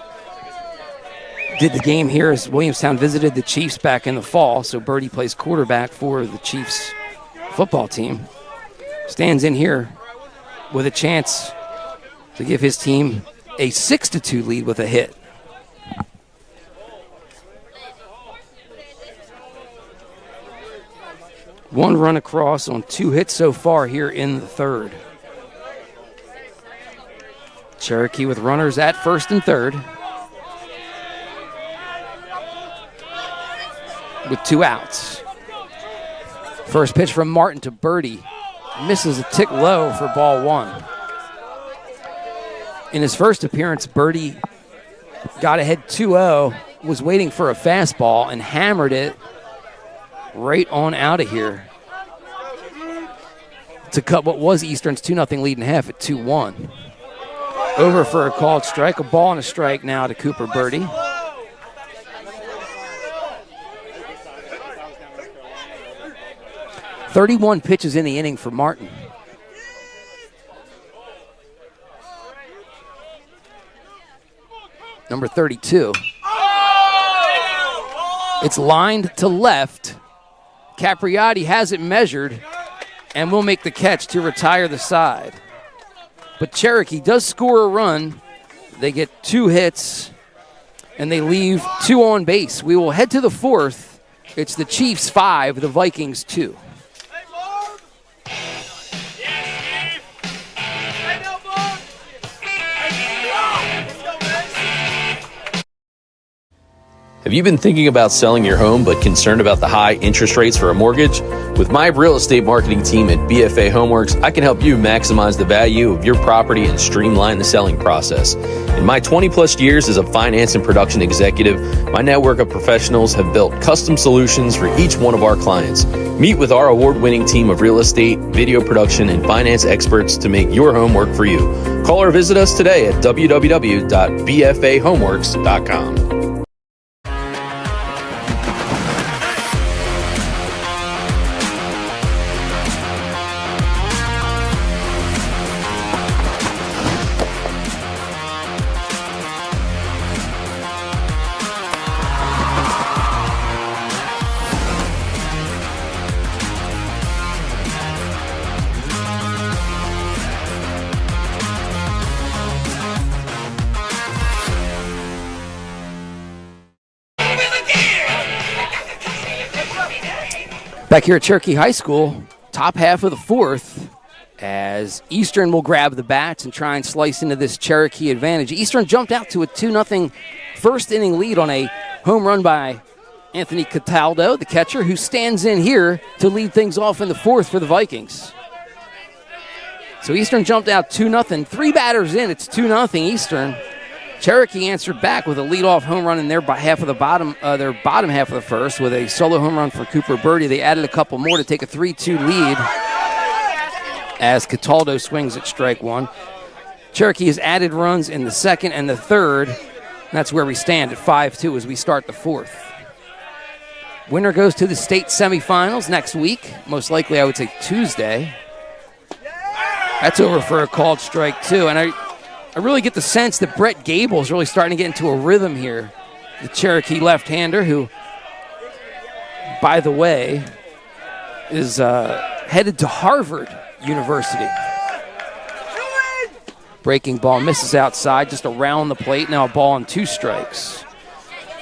did the game here as Williamstown visited the Chiefs back in the fall. So Birdie plays quarterback for the Chiefs football team. Stands in here with a chance to give his team a 6-2 lead with a hit. One run across on 2 hits so far here in the third. Cherokee with runners at first and third, with 2 outs. First pitch from Martin to Birdie. Misses a tick low for ball 1. In his first appearance, Birdie got ahead 2-0, was waiting for a fastball and hammered it right on out of here to cut what was Eastern's 2-0 lead in half at 2-1. Over for a called strike, a ball and a strike now to Cooper Birdie. "31 pitches in the inning for Martin. Number 32. It's lined to left. Capriati has it measured and will make the catch to retire the side. But Cherokee does score a run. They get 2 hits, and they leave 2 on base. We will head to the fourth. It's the Chiefs 5, the Vikings 2. Have you been thinking about selling your home but concerned about the high interest rates for a mortgage? With my real estate marketing team at BFA Homeworks, I can help you maximize the value of your property and streamline the selling process. In my 20-plus years as a finance and production executive, my network of professionals have built custom solutions for each one of our clients. Meet with our award-winning team of real estate, video production, and finance experts to make your home work for you. Call or visit us today at www.bfahomeworks.com. Back here at Cherokee High School, top half of the fourth, as Eastern will grab the bats and try and slice into this Cherokee advantage. Eastern jumped out to a 2-0 first inning lead on a home run by Anthony Cataldo, the catcher, who stands in here to lead things off in the fourth for the Vikings. So Eastern jumped out 2-0. 3 batters in, it's 2-0 Eastern. Cherokee answered back with a leadoff home run in their bottom half of the first with a solo home run for Cooper Birdie. They added a couple more to take a 3-2 lead as Cataldo swings at strike 1. Cherokee has added runs in the second and the third. That's where we stand at 5-2 as we start the fourth. Winner goes to the state semifinals next week, most likely I would say Tuesday. That's over for a called strike 2, and I really get the sense that Brett Gable is really starting to get into a rhythm here. The Cherokee left-hander who, by the way, is headed to Harvard University. Breaking ball misses outside, just around the plate. Now a ball and 2 strikes.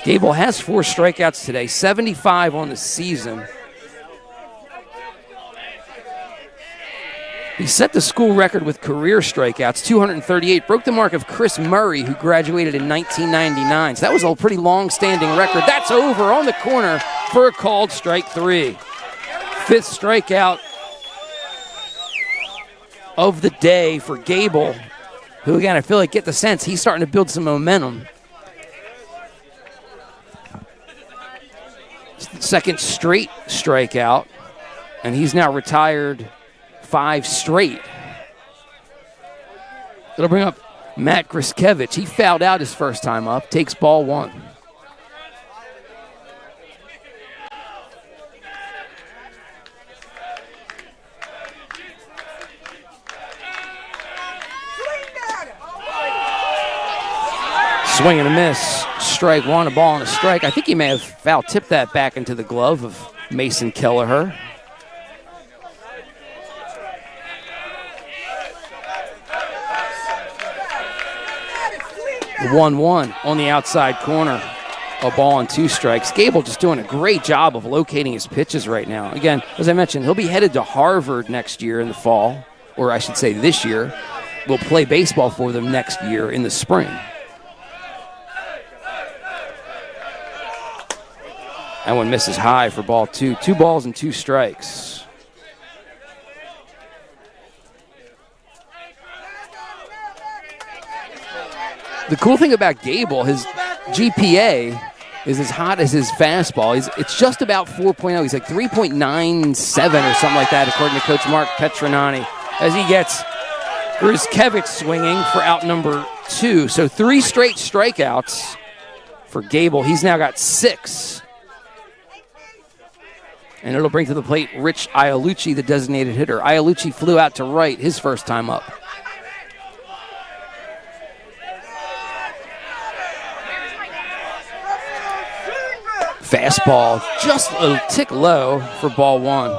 Gable has 4 strikeouts today, 75 on the season. He set the school record with career strikeouts, 238. Broke the mark of Chris Murray, who graduated in 1999. So that was a pretty long-standing record. That's over on the corner for a called strike 3. 5th strikeout of the day for Gable, who, again, I feel like get the sense he's starting to build some momentum. Second straight strikeout, and he's now retired 5 straight. It'll bring up Matt Griskevich. He fouled out his first time up, takes ball 1. Swing and a miss, strike 1, a ball and a strike. I think he may have foul tipped that back into the glove of Mason Kelleher. The 1-1 on the outside corner, a ball and 2 strikes. Gable just doing a great job of locating his pitches right now. Again, as I mentioned, he'll be headed to Harvard next year in the fall, or I should say this year. We'll play baseball for them next year in the spring. That one misses high for ball 2. 2 balls and 2 strikes. The cool thing about Gable, his GPA is as hot as his fastball. It's just about 4.0. He's like 3.97 or something like that, according to Coach Mark Petronani, as he gets Griskevich swinging for out number 2. So 3 straight strikeouts for Gable. He's now got 6. And it'll bring to the plate Rich Iolucci, the designated hitter. Iolucci flew out to right his first time up. Fastball just a tick low for ball 1.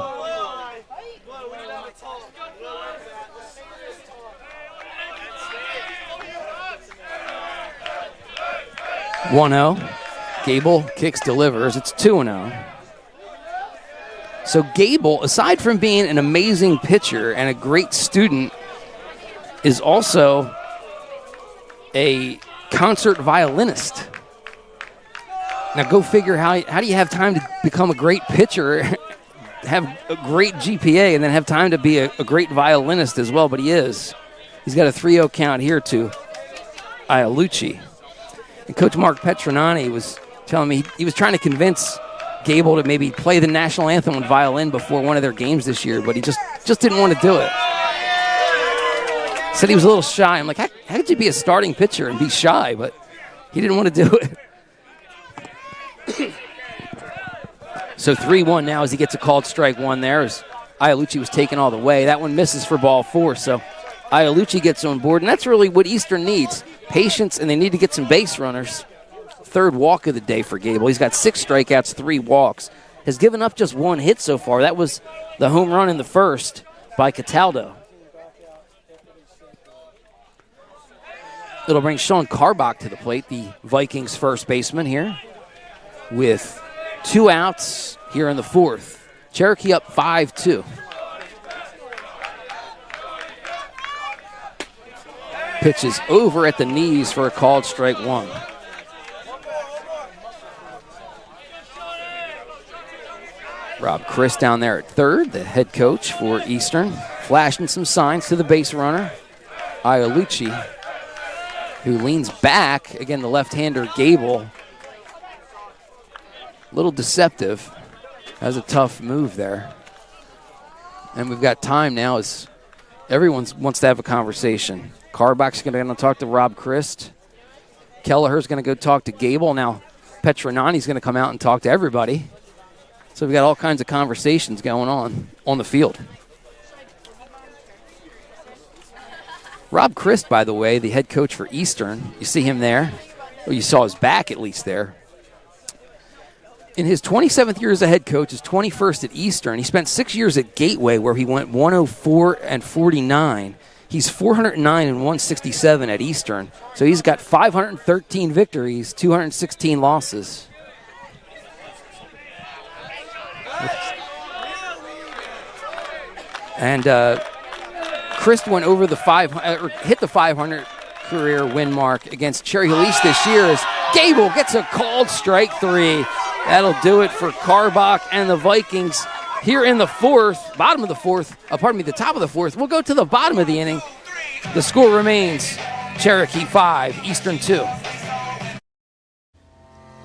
Gable kicks, delivers. It's 2-0. So Gable, aside from being an amazing pitcher and a great student, is also a concert violinist. Now go figure, how do you have time to become a great pitcher, have a great GPA, and then have time to be a great violinist as well? But he is. He's got a 3-0 count here to Iolucci. And Coach Mark Petronani was telling me he was trying to convince Gable to maybe play the national anthem on violin before one of their games this year, but he just didn't want to do it. Said he was a little shy. I'm like, how could you be a starting pitcher and be shy? But he didn't want to do it. So 3-1 now as he gets a called strike 1 there as Iolucci was taken all the way. That one misses for ball 4, so Iolucci gets on board, and that's really what Eastern needs, patience, and they need to get some base runners. 3rd walk of the day for Gable. He's got 6 strikeouts, 3 walks. Has given up just 1 hit so far. That was the home run in the first by Cataldo. It'll bring Sean Carbach to the plate, the Vikings first baseman here, with 2 outs here in the 4th. Cherokee up 5-2. Pitches over at the knees for a called strike 1. Rob Chris down there at 3rd, the head coach for Eastern, flashing some signs to the base runner, Iolucci, who leans back. Again, the left-hander, Gable. A little deceptive. Has a tough move there. And we've got time now as everyone wants to have a conversation. Carbach's going to talk to Rob Christ. Kelleher's going to go talk to Gable. Now, Petronani's going to come out and talk to everybody. So we've got all kinds of conversations going on the field. Rob Christ, by the way, the head coach for Eastern. You see him there. Well, you saw his back at least there. In his 27th year as a head coach, his 21st at Eastern, he spent 6 years at Gateway where he went 104-49. He's 409-167 at Eastern. So he's got 513 victories, 216 losses. And Chris went over the hit the 500 career win mark against Cherry Hill East this year as Gable gets a called strike 3. That'll do it for Carbach and the Vikings here in the the top of the fourth. We'll go to the bottom of the inning. The score remains Cherokee 5, Eastern 2.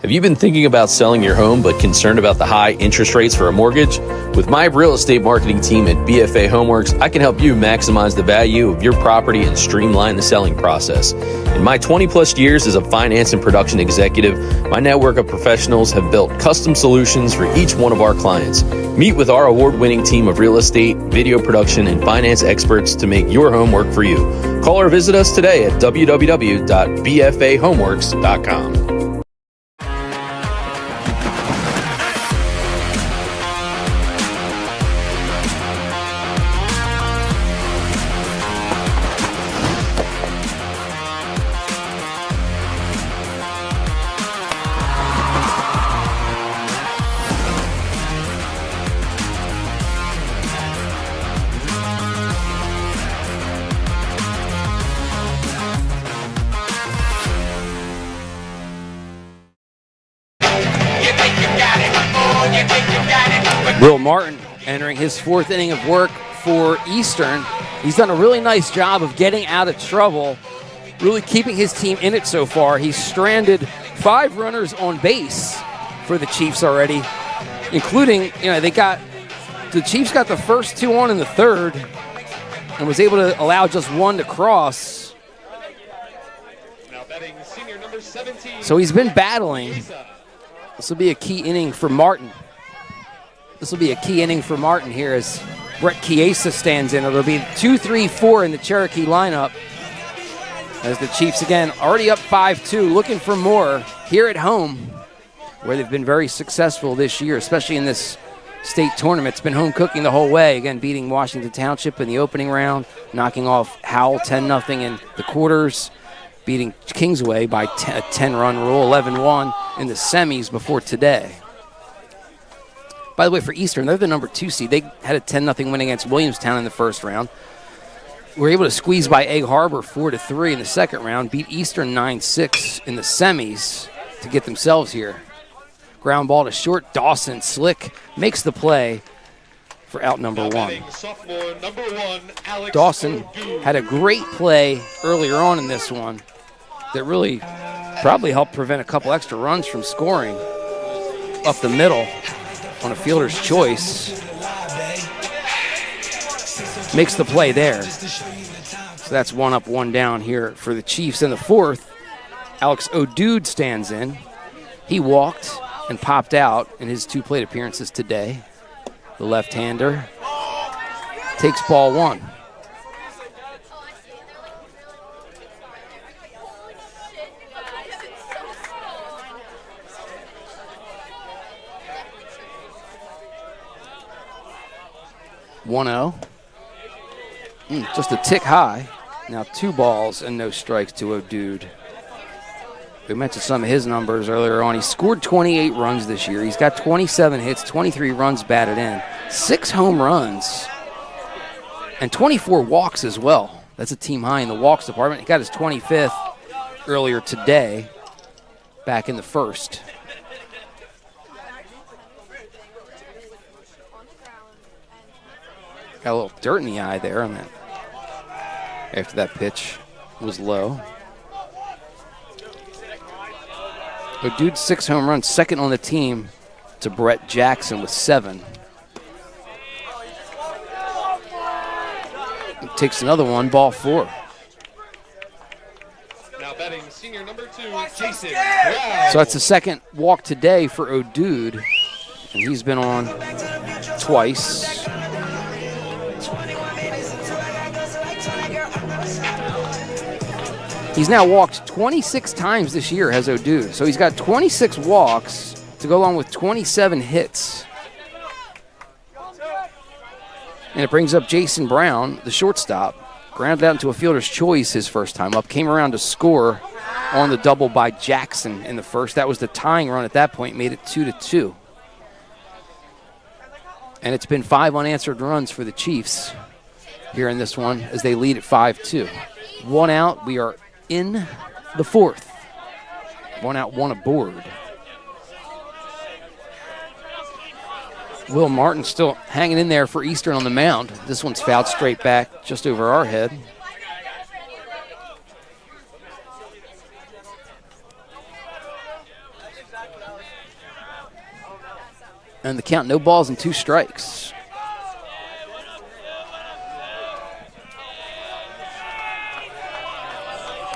Have you been thinking about selling your home but concerned about the high interest rates for a mortgage? With my real estate marketing team at BFA Homeworks, I can help you maximize the value of your property and streamline the selling process. In my 20-plus years as a finance and production executive, my network of professionals have built custom solutions for each one of our clients. Meet with our award-winning team of real estate, video production, and finance experts to make your home work for you. Call or visit us today at www.bfahomeworks.com. Will Martin entering his fourth inning of work for Eastern. He's done a really nice job of getting out of trouble, really keeping his team in it so far. He's stranded 5 runners on base for the Chiefs already, including, the Chiefs got the first 2 on in the third and was able to allow just 1 to cross. Now batting senior number 17. So he's been battling. Njsiaa. This will be a key inning for Martin. Here as Brett Chiesa stands in. It'll be 2-3-4 in the Cherokee lineup as the Chiefs, again, already up 5-2, looking for more here at home, where they've been very successful this year, especially in this state tournament. It's been home cooking the whole way, again, beating Washington Township in the opening round, knocking off Howell 10-0 in the quarters, beating Kingsway by a 10-run rule, 11-1 in the semis before today. By the way, for Eastern, they're the number 2 seed. They had a 10-0 win against Williamstown in the first round. Were able to squeeze by Egg Harbor 4-3 in the second round, beat Eastern 9-6 in the semis to get themselves here. Ground ball to short. Dawson, slick, makes the play for out number 1. Sophomore number 1, Alex Dawson O'Doon. had a great play earlier on in this one that really probably helped prevent a couple extra runs from scoring up the middle on a fielder's choice. Makes the play there. So that's 1 up, 1 down here for the Chiefs. In the fourth, Alex O'Dood stands in. He walked and popped out in his 2 plate appearances today. The left-hander takes ball 1. Just a tick high. Now 2 balls and no strikes to O'Dood. We mentioned some of his numbers earlier on. He scored 28 runs this year. He's got 27 hits, 23 runs batted in, 6 home runs, and 24 walks as well. That's a team high in the walks department. He got his 25th earlier today, back in the first. Got a little dirt in the eye there on that after that pitch was low. O'Dood 6 home runs, second on the team to Brett Jackson with 7. He takes another one, ball 4. Now batting senior number 2, Jason Brown. So that's the second walk today for O'Dood, and he's been on twice. He's now walked 26 times this year, has O'Dood. So he's got 26 walks to go along with 27 hits. And it brings up Jason Brown, the shortstop. Grounded out into a fielder's choice his first time up. Came around to score on the double by Jackson in the first. That was the tying run at that point, made it 2-2. And it's been 5 unanswered runs for the Chiefs here in this one as they lead at 5-2. 1 out, we are in the fourth. 1 out, 1 aboard. Will Martin still hanging in there for Eastern on the mound. This one's fouled straight back just over our head. And the count, no balls and 2 strikes.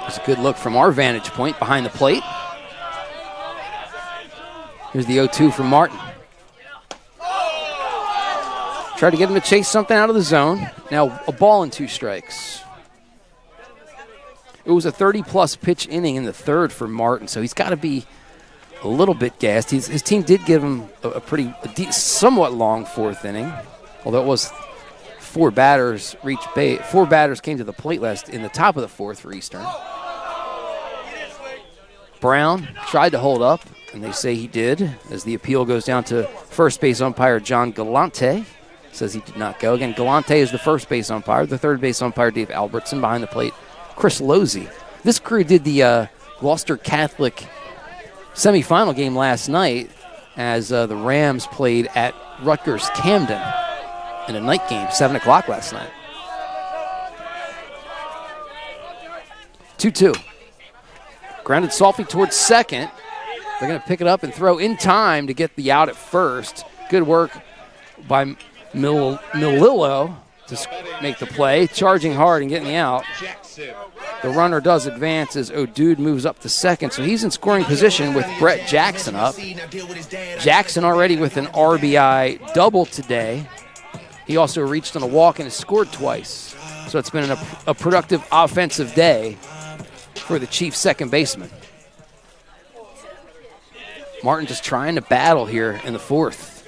It's a good look from our vantage point behind the plate. Here's the 0-2 from Martin. Tried to get him to chase something out of the zone. Now a ball and 2 strikes. It was a 30-plus pitch inning in the third for Martin, so he's got to be a little bit gassed. His team did give him a somewhat long 4th inning, although it was 4 batters reached base. 4 batters came to the plate last in the top of the 4th for Eastern. Brown tried to hold up, and they say he did, as the appeal goes down to first base umpire John Galante. Says he did not go. Again, Galante is the first base umpire. The third base umpire, Dave Albertson. Behind the plate, Chris Losey. This crew did the Gloucester Catholic semifinal game last night as the Rams played at Rutgers Camden in a night game, 7 o'clock last night. 2-2. Grounded softly towards second. They're going to pick it up and throw in time to get the out at first. Good work by Milillo to make the play, charging hard and getting the out. The runner does advance as O'Dude moves up to second, so he's in scoring position with Brett Jackson up. Jackson already with an RBI double today. He also reached on a walk and has scored twice, so it's been a productive offensive day for the Chiefs' second baseman. Martin just trying to battle here in the 4th.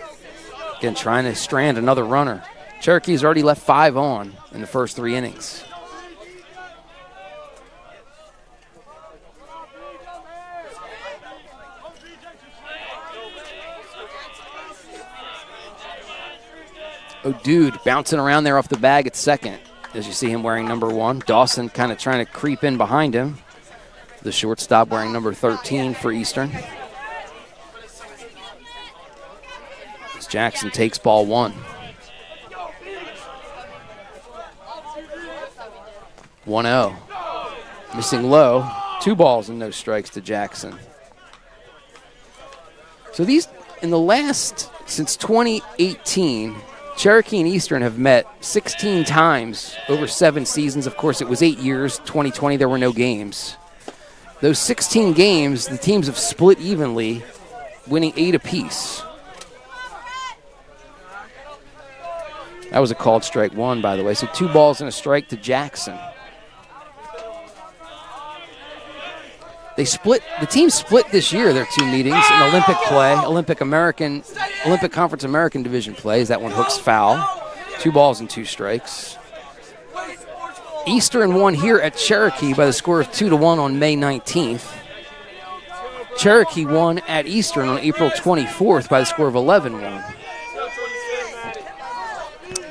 Again, trying to strand another runner. Cherokee's already left 5 on in the first 3 innings. O'Dude bouncing around there off the bag at second, as you see him wearing number 1. Dawson kind of trying to creep in behind him. The shortstop wearing number 13 for Eastern. As Jackson takes ball 1. 1-0. Missing low. 2 balls and no strikes to Jackson. So these, in the last, since 2018, Cherokee and Eastern have met 16 times over 7 seasons. Of course, it was 8 years. 2020, there were no games. Those 16 games, the teams have split evenly, winning 8 apiece. That was a called strike 1, by the way. So 2 balls and a strike to Jackson. The team split this year their 2 meetings in Olympic play, Olympic Conference American Division play, as that one hooks foul. 2 balls and 2 strikes. Eastern won here at Cherokee by the score of 2-1 on May 19th. Cherokee won at Eastern on April 24th by the score of 11-1.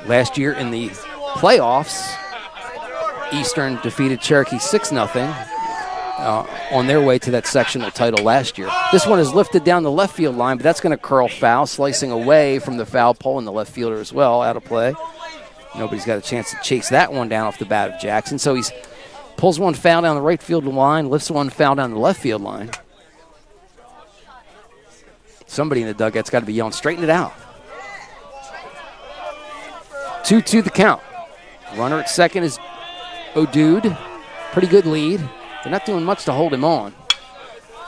Last year in the playoffs, Eastern defeated Cherokee 6-0 on their way to that sectional title last year. This one is lifted down the left field line, but that's going to curl foul, slicing away from the foul pole and the left fielder as well, out of play. Nobody's got a chance to chase that one down off the bat of Jackson. So he pulls one foul down the right field line, lifts one foul down the left field line. Somebody in the dugout's got to be yelling, straighten it out. 2-2 the count. Runner at second is O'Dude. Pretty good lead. They're not doing much to hold him on.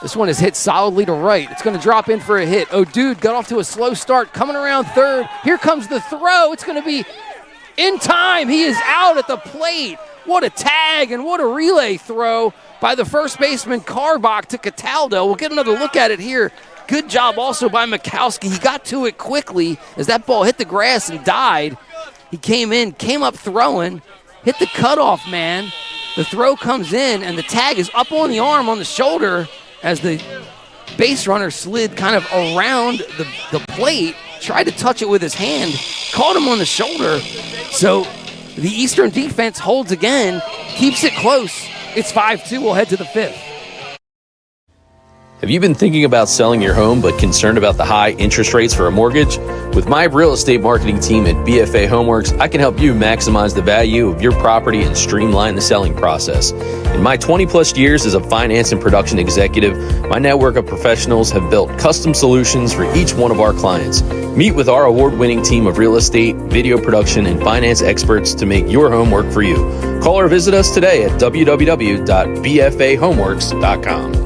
This one is hit solidly to right. It's going to drop in for a hit. O'Dude got off to a slow start, coming around third. Here comes the throw. It's going to be in time. He is out at the plate. What a tag and what a relay throw by the first baseman Carbach to Cataldo. We'll get another look at it here. Good job also by Mikowski. He got to it quickly as that ball hit the grass and died. He came up throwing, hit the cutoff man. The throw comes in, and the tag is up on the arm, on the shoulder, as the base runner slid kind of around the plate, tried to touch it with his hand, caught him on the shoulder. So the Eastern defense holds again, keeps it close. It's 5-2. We'll head to the 5th. Have you been thinking about selling your home but concerned about the high interest rates for a mortgage? With my real estate marketing team at BFA Homeworks, I can help you maximize the value of your property and streamline the selling process. In my 20-plus years as a finance and production executive, my network of professionals have built custom solutions for each one of our clients. Meet with our award-winning team of real estate, video production, and finance experts to make your home work for you. Call or visit us today at www.bfahomeworks.com.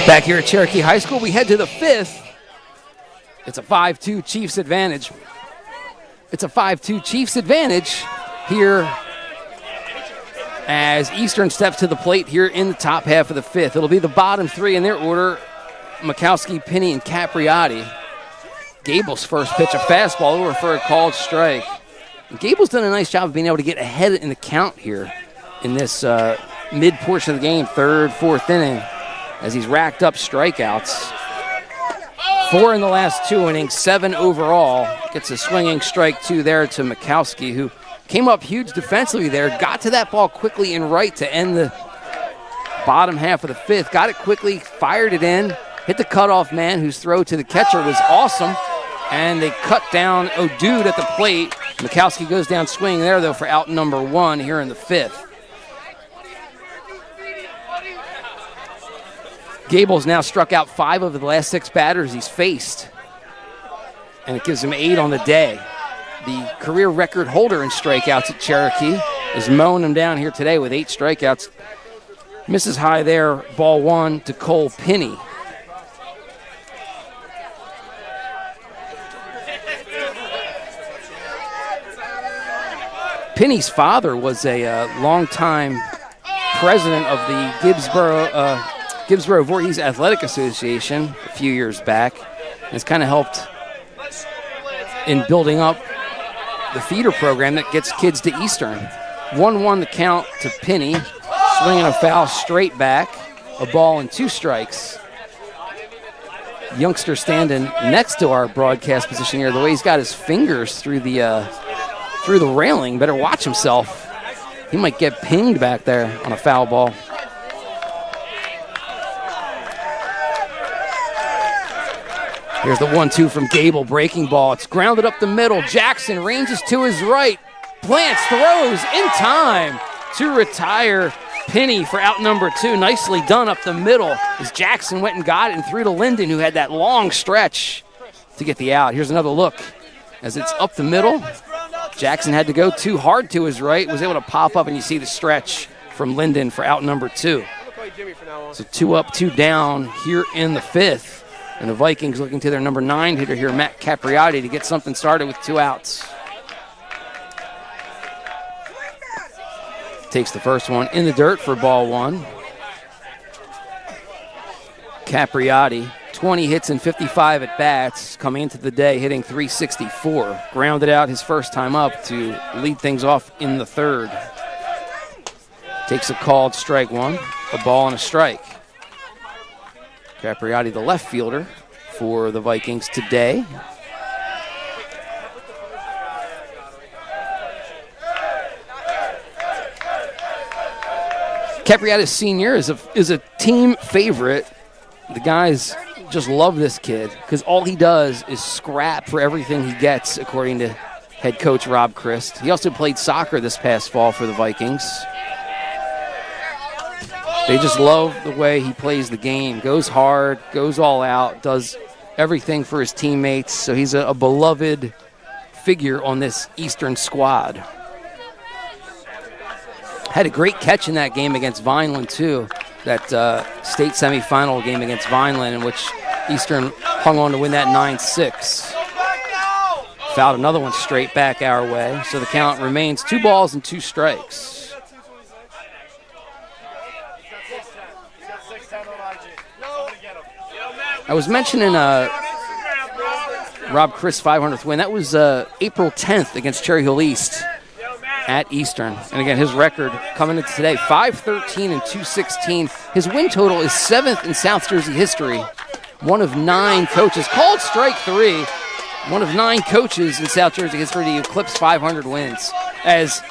Back here at Cherokee High School, we head to the fifth. It's a 5-2 Chiefs advantage. It's a 5-2 Chiefs advantage here as Eastern steps to the plate here in the top half of the fifth. It'll be the bottom three in their order: Mikowski, Penny, and Capriotti. Gable's first pitch, a fastball over for a called strike. And Gable's done a nice job of being able to get ahead in the count here in this mid portion of the game, third, fourth inning, as he's racked up strikeouts. 4 in the last 2 innings, 7 overall. Gets a swinging strike 2 there to Mikowski, who came up huge defensively there, got to that ball quickly in right to end the bottom half of the fifth. Got it quickly, fired it in, hit the cutoff man, whose throw to the catcher was awesome, and they cut down O'Dude at the plate. Mikowski goes down swinging there, though, for out number 1 here in the fifth. Gable's now struck out 5 of the last 6 batters he's faced, and it gives him 8 on the day. The career record holder in strikeouts at Cherokee is mowing him down here today with 8 strikeouts. Misses high there, ball 1 to Cole Penny. Penny's father was a longtime president of the Gibbsboro Voorhees Athletic Association a few years back. It's kind of helped in building up the feeder program that gets kids to Eastern. 1-1 the count to Penny, swinging a foul straight back, a ball and 2 strikes. Youngster standing next to our broadcast position here, the way he's got his fingers through the railing, better watch himself. He might get pinged back there on a foul ball. Here's the 1-2 from Gable, breaking ball. It's grounded up the middle. Jackson ranges to his right. Plants, throws in time to retire Penny for out number 2. Nicely done up the middle as Jackson went and got it and threw to Linden, who had that long stretch to get the out. Here's another look as it's up the middle. Jackson had to go too hard to his right, was able to pop up, and you see the stretch from Linden for out number 2. So 2 up, 2 down here in the fifth. And the Vikings looking to their number 9 hitter here, Matt Capriotti, to get something started with 2 outs. Takes the first one in the dirt for ball 1. Capriotti, 20 hits and 55 at-bats, coming into the day hitting .364. Grounded out his first time up to lead things off in the third. Takes a called strike 1, a ball and a strike. Capriotti, the left fielder for the Vikings today. Capriotti Sr. is a team favorite. The guys just love this kid because all he does is scrap for everything he gets, according to head coach Rob Christ. He also played soccer this past fall for the Vikings. They just love the way he plays the game. Goes hard, goes all out, does everything for his teammates. So he's a beloved figure on this Eastern squad. Had a great catch in that game against Vineland, too. That state semifinal game against Vineland, in which Eastern hung on to win that 9-6. Fouled another one straight back our way, so the count remains 2 balls and 2 strikes. I was mentioning Rob Chris' 500th win. That was April 10th against Cherry Hill East at Eastern. And again, his record coming into today, 5-13 and 2-16. His win total is 7th in South Jersey history. One of 9 coaches, called strike 3, one of 9 coaches in South Jersey history to eclipse 500 wins. As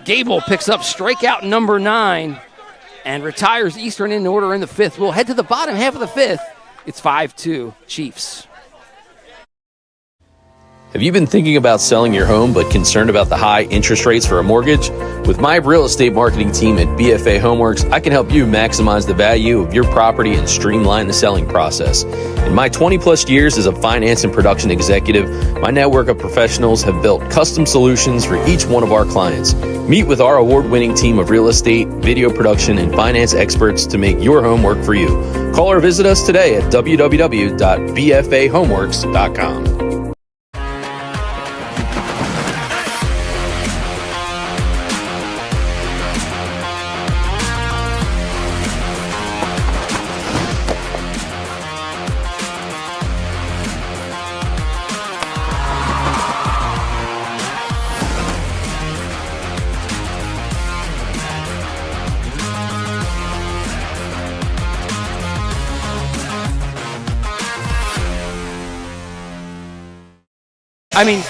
Gable picks up strikeout number 9 and retires Eastern in order in the 5th. We'll head to the bottom half of the 5th. It's 5-2 Chiefs. Have you been thinking about selling your home but concerned about the high interest rates for a mortgage? With my real estate marketing team at BFA Homeworks, I can help you maximize the value of your property and streamline the selling process. In my 20-plus years as a finance and production executive, my network of professionals have built custom solutions for each one of our clients. Meet with our award-winning team of real estate, video production, and finance experts to make your home work for you. Call or visit us today at www.bfahomeworks.com. I mean,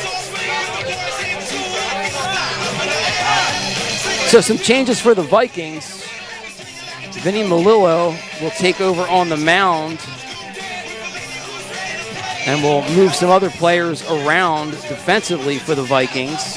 so some changes for the Vikings. Vinny Melillo will take over on the mound, and we'll move some other players around defensively for the Vikings.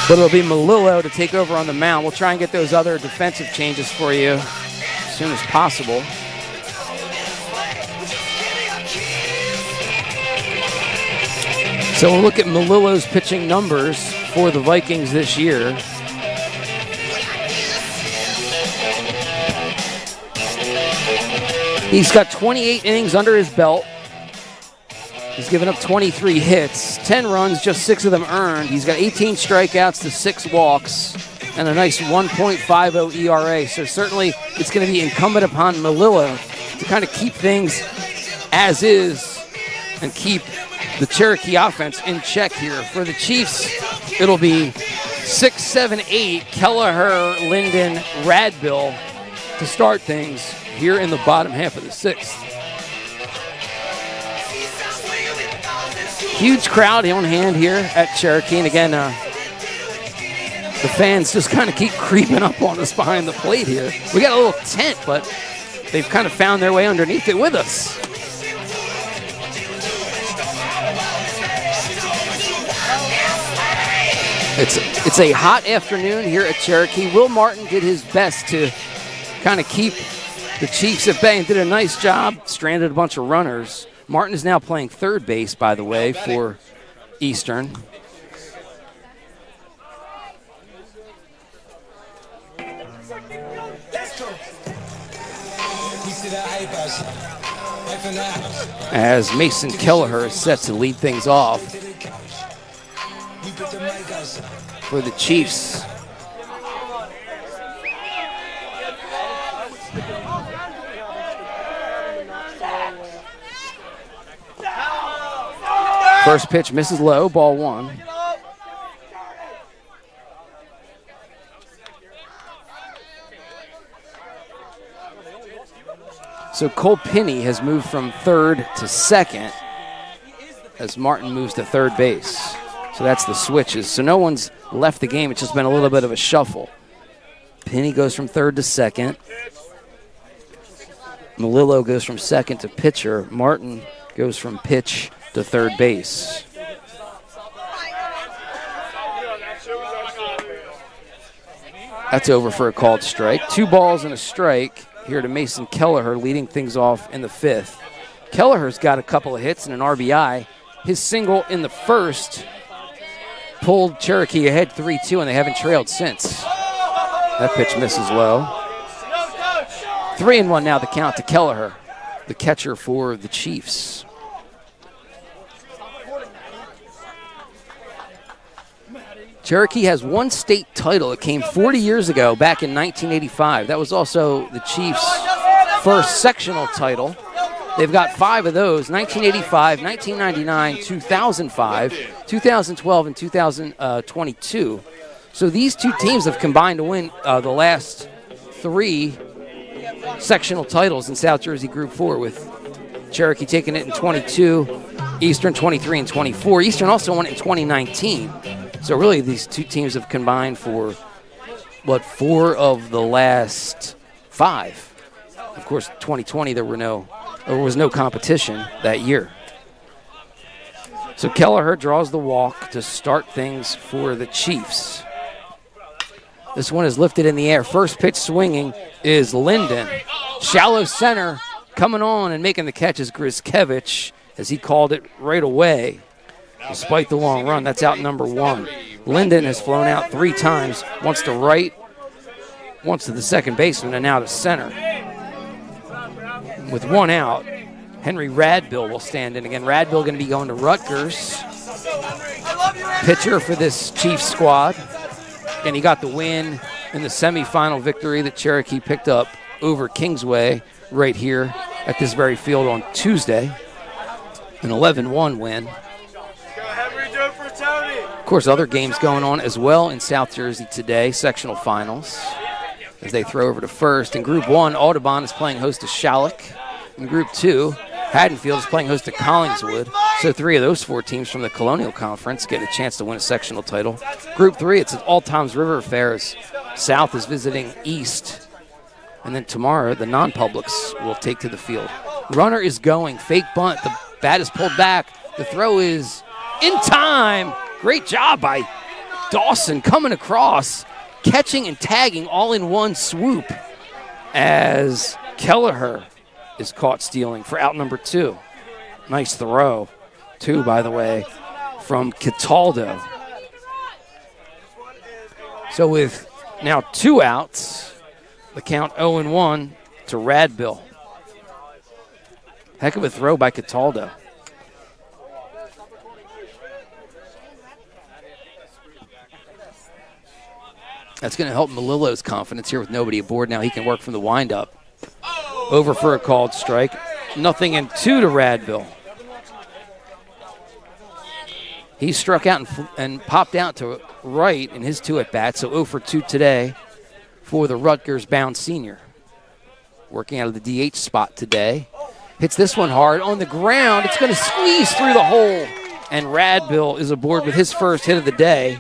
But it'll be Melillo to take over on the mound. We'll try and get those other defensive changes for you as soon as possible. So we'll look at Melillo's pitching numbers for the Vikings this year. He's got 28 innings under his belt. He's given up 23 hits, 10 runs, just 6 of them earned. He's got 18 strikeouts to 6 walks and a nice 1.50 ERA. So certainly it's going to be incumbent upon Melillo to kind of keep things as is and keep the Cherokee offense in check here. For the Chiefs, it'll be 6, 7, 8, Kelleher, Linden, Radbill to start things here in the bottom half of the 6th. Huge crowd on hand here at Cherokee. And again, the fans just kind of keep creeping up on us behind the plate here. We got a little tent, but they've kind of found their way underneath it with us. It's a hot afternoon here at Cherokee. Will Martin did his best to kind of keep the Chiefs at bay and did a nice job, stranded a bunch of runners. Martin is now playing third base, by the way, for Eastern. As Mason Kelleher is set to lead things off for the Chiefs. First pitch misses low, ball 1. So Cole Pinney has moved from third to second as Martin moves to third base. So that's the switches. So no one's left the game. It's just been a little bit of a shuffle. Pinney goes from third to second. Melillo goes from second to pitcher. Martin goes from pitch to third base. That's over for a called strike. 2 balls and a strike here to Mason Kelleher, leading things off in the 5th. Kelleher's got a couple of hits and an RBI. His single in the 1st pulled Cherokee ahead 3-2, and they haven't trailed since. That pitch misses low. 3-1 now the count to Kelleher, the catcher for the Chiefs. Cherokee has one state title. It came 40 years ago, back in 1985. That was also the Chiefs' first sectional title. They've got 5 of those, 1985, 1999, 2005, 2012, and 2022. So these two teams have combined to win the last 3 sectional titles in South Jersey Group 4, with Cherokee taking it in 22, Eastern 23 and 24. Eastern also won it in 2019. So really these two teams have combined for, 4 of the last 5. Of course, 2020 there was no competition that year. So Kelleher draws the walk to start things for the Chiefs. This one is lifted in the air. First pitch swinging is Linden. Shallow center coming on and making the catch is Griskevich, as he called it right away. Despite the long run, that's out number 1. Linden has flown out 3 times, once to right, once to the second baseman, and now to center. With 1 out, Henry Radbill will stand in again. Radbill going to be going to Rutgers. Pitcher for this Chiefs squad. And he got the win in the semifinal victory that Cherokee picked up over Kingsway right here at this very field on Tuesday. An 11-1 win. Of course, other games going on as well in South Jersey today, sectional finals, as they throw over to first. In Group 1, Audubon is playing host to Shalleck. In Group 2, Haddonfield is playing host to Collingswood. So 3 of those 4 teams from the Colonial Conference get a chance to win a sectional title. Group 3, it's an all Toms River affair as South is visiting East. And then tomorrow, the non-publics will take to the field. Runner is going, fake bunt. The bat is pulled back. The throw is in time. Great job by Dawson coming across, catching and tagging all in one swoop as Kelleher is caught stealing for out number 2. Nice throw, 2, by the way, from Cataldo. So with now 2 outs, the count 0-1 to Radbill. Heck of a throw by Cataldo. That's going to help Malillo's confidence here with nobody aboard. Now he can work from the windup. Over for a called strike. 0-2 to Radbill. He struck out and popped out to right in his 2 at-bats, so 0 for 2 today for the Rutgers-bound senior. Working out of the DH spot today. Hits this one hard on the ground. It's going to squeeze through the hole, and Radbill is aboard with his first hit of the day.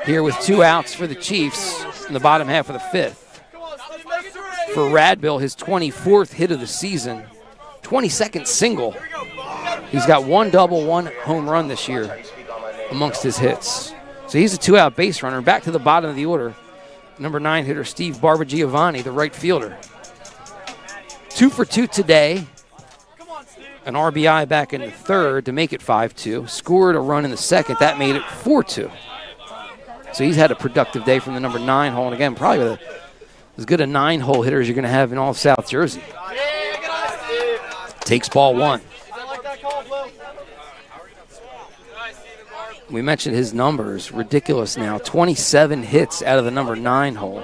Here with 2 outs for the Chiefs in the bottom half of the 5th. For Radbill, his 24th hit of the season, 22nd single. He's got 1 double, 1 home run this year amongst his hits. So he's a 2-out base runner. Back to the bottom of the order, number 9 hitter Steve Barbagiovanni, the right fielder. 2 for 2 today. An RBI back in the 3rd to make it 5-2. Scored a run in the 2nd. That made it 4-2. So he's had a productive day from the number 9 hole, and again, probably as good a 9-hole hitter as you're going to have in all of South Jersey. Takes ball 1. We mentioned his numbers, ridiculous now. 27 hits out of the number 9 hole.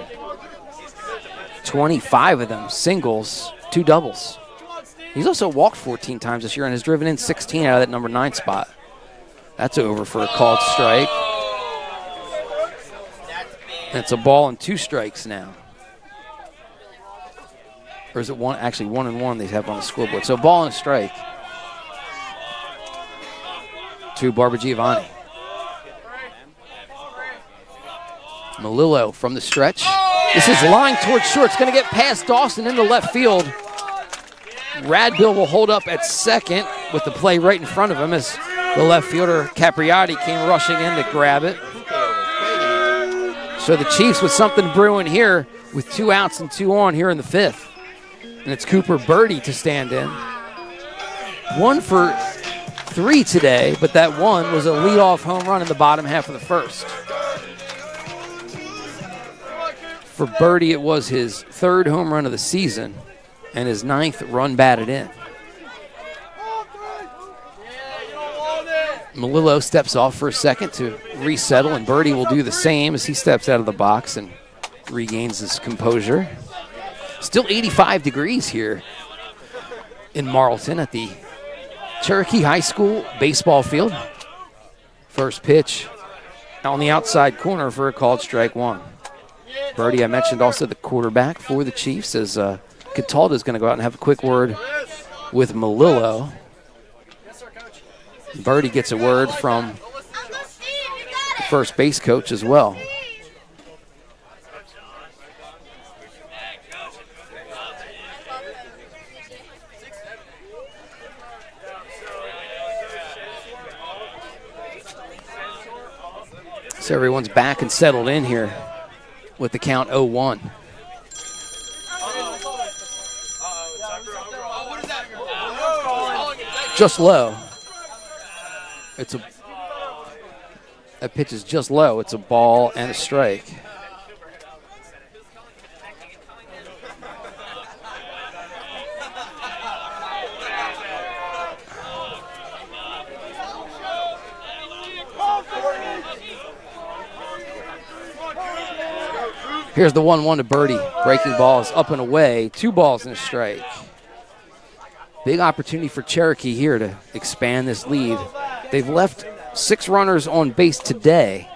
25 of them singles, 2 doubles. He's also walked 14 times this year and has driven in 16 out of that number 9 spot. That's over for a called strike. It's a ball and 2 strikes now. Or is it 1? Actually, 1-1 they have on the scoreboard. So ball and a strike to Barbagiovanni. Malillo from the stretch. This is line towards short. It's going to get past Dawson into left field. Radbill will hold up at second with the play right in front of him as the left fielder Capriati came rushing in to grab it. So the Chiefs with something brewing here with 2 outs and 2 on here in the 5th. And it's Cooper Birdie to stand in. 1 for 3 today, but that one was a leadoff home run in the bottom half of the first. For Birdie, it was his 3rd home run of the season and his 9th run batted in. Melillo steps off for a second to resettle, and Birdie will do the same as he steps out of the box and regains his composure. Still 85 degrees here in Marlton at the Cherokee High School baseball field. First pitch on the outside corner for a called strike 1. Birdie, I mentioned also the quarterback for the Chiefs, as Catalda's going to go out and have a quick word with Melillo. Birdie gets a word from the first base coach as well. So everyone's back and settled in here with the count 0-1. Just low. That pitch is just low. It's a ball and a strike. Here's the 1-1 to Birdie. Breaking ball is up and away. 2 balls and a strike. Big opportunity for Cherokee here to expand this lead. They've left 6 runners on base today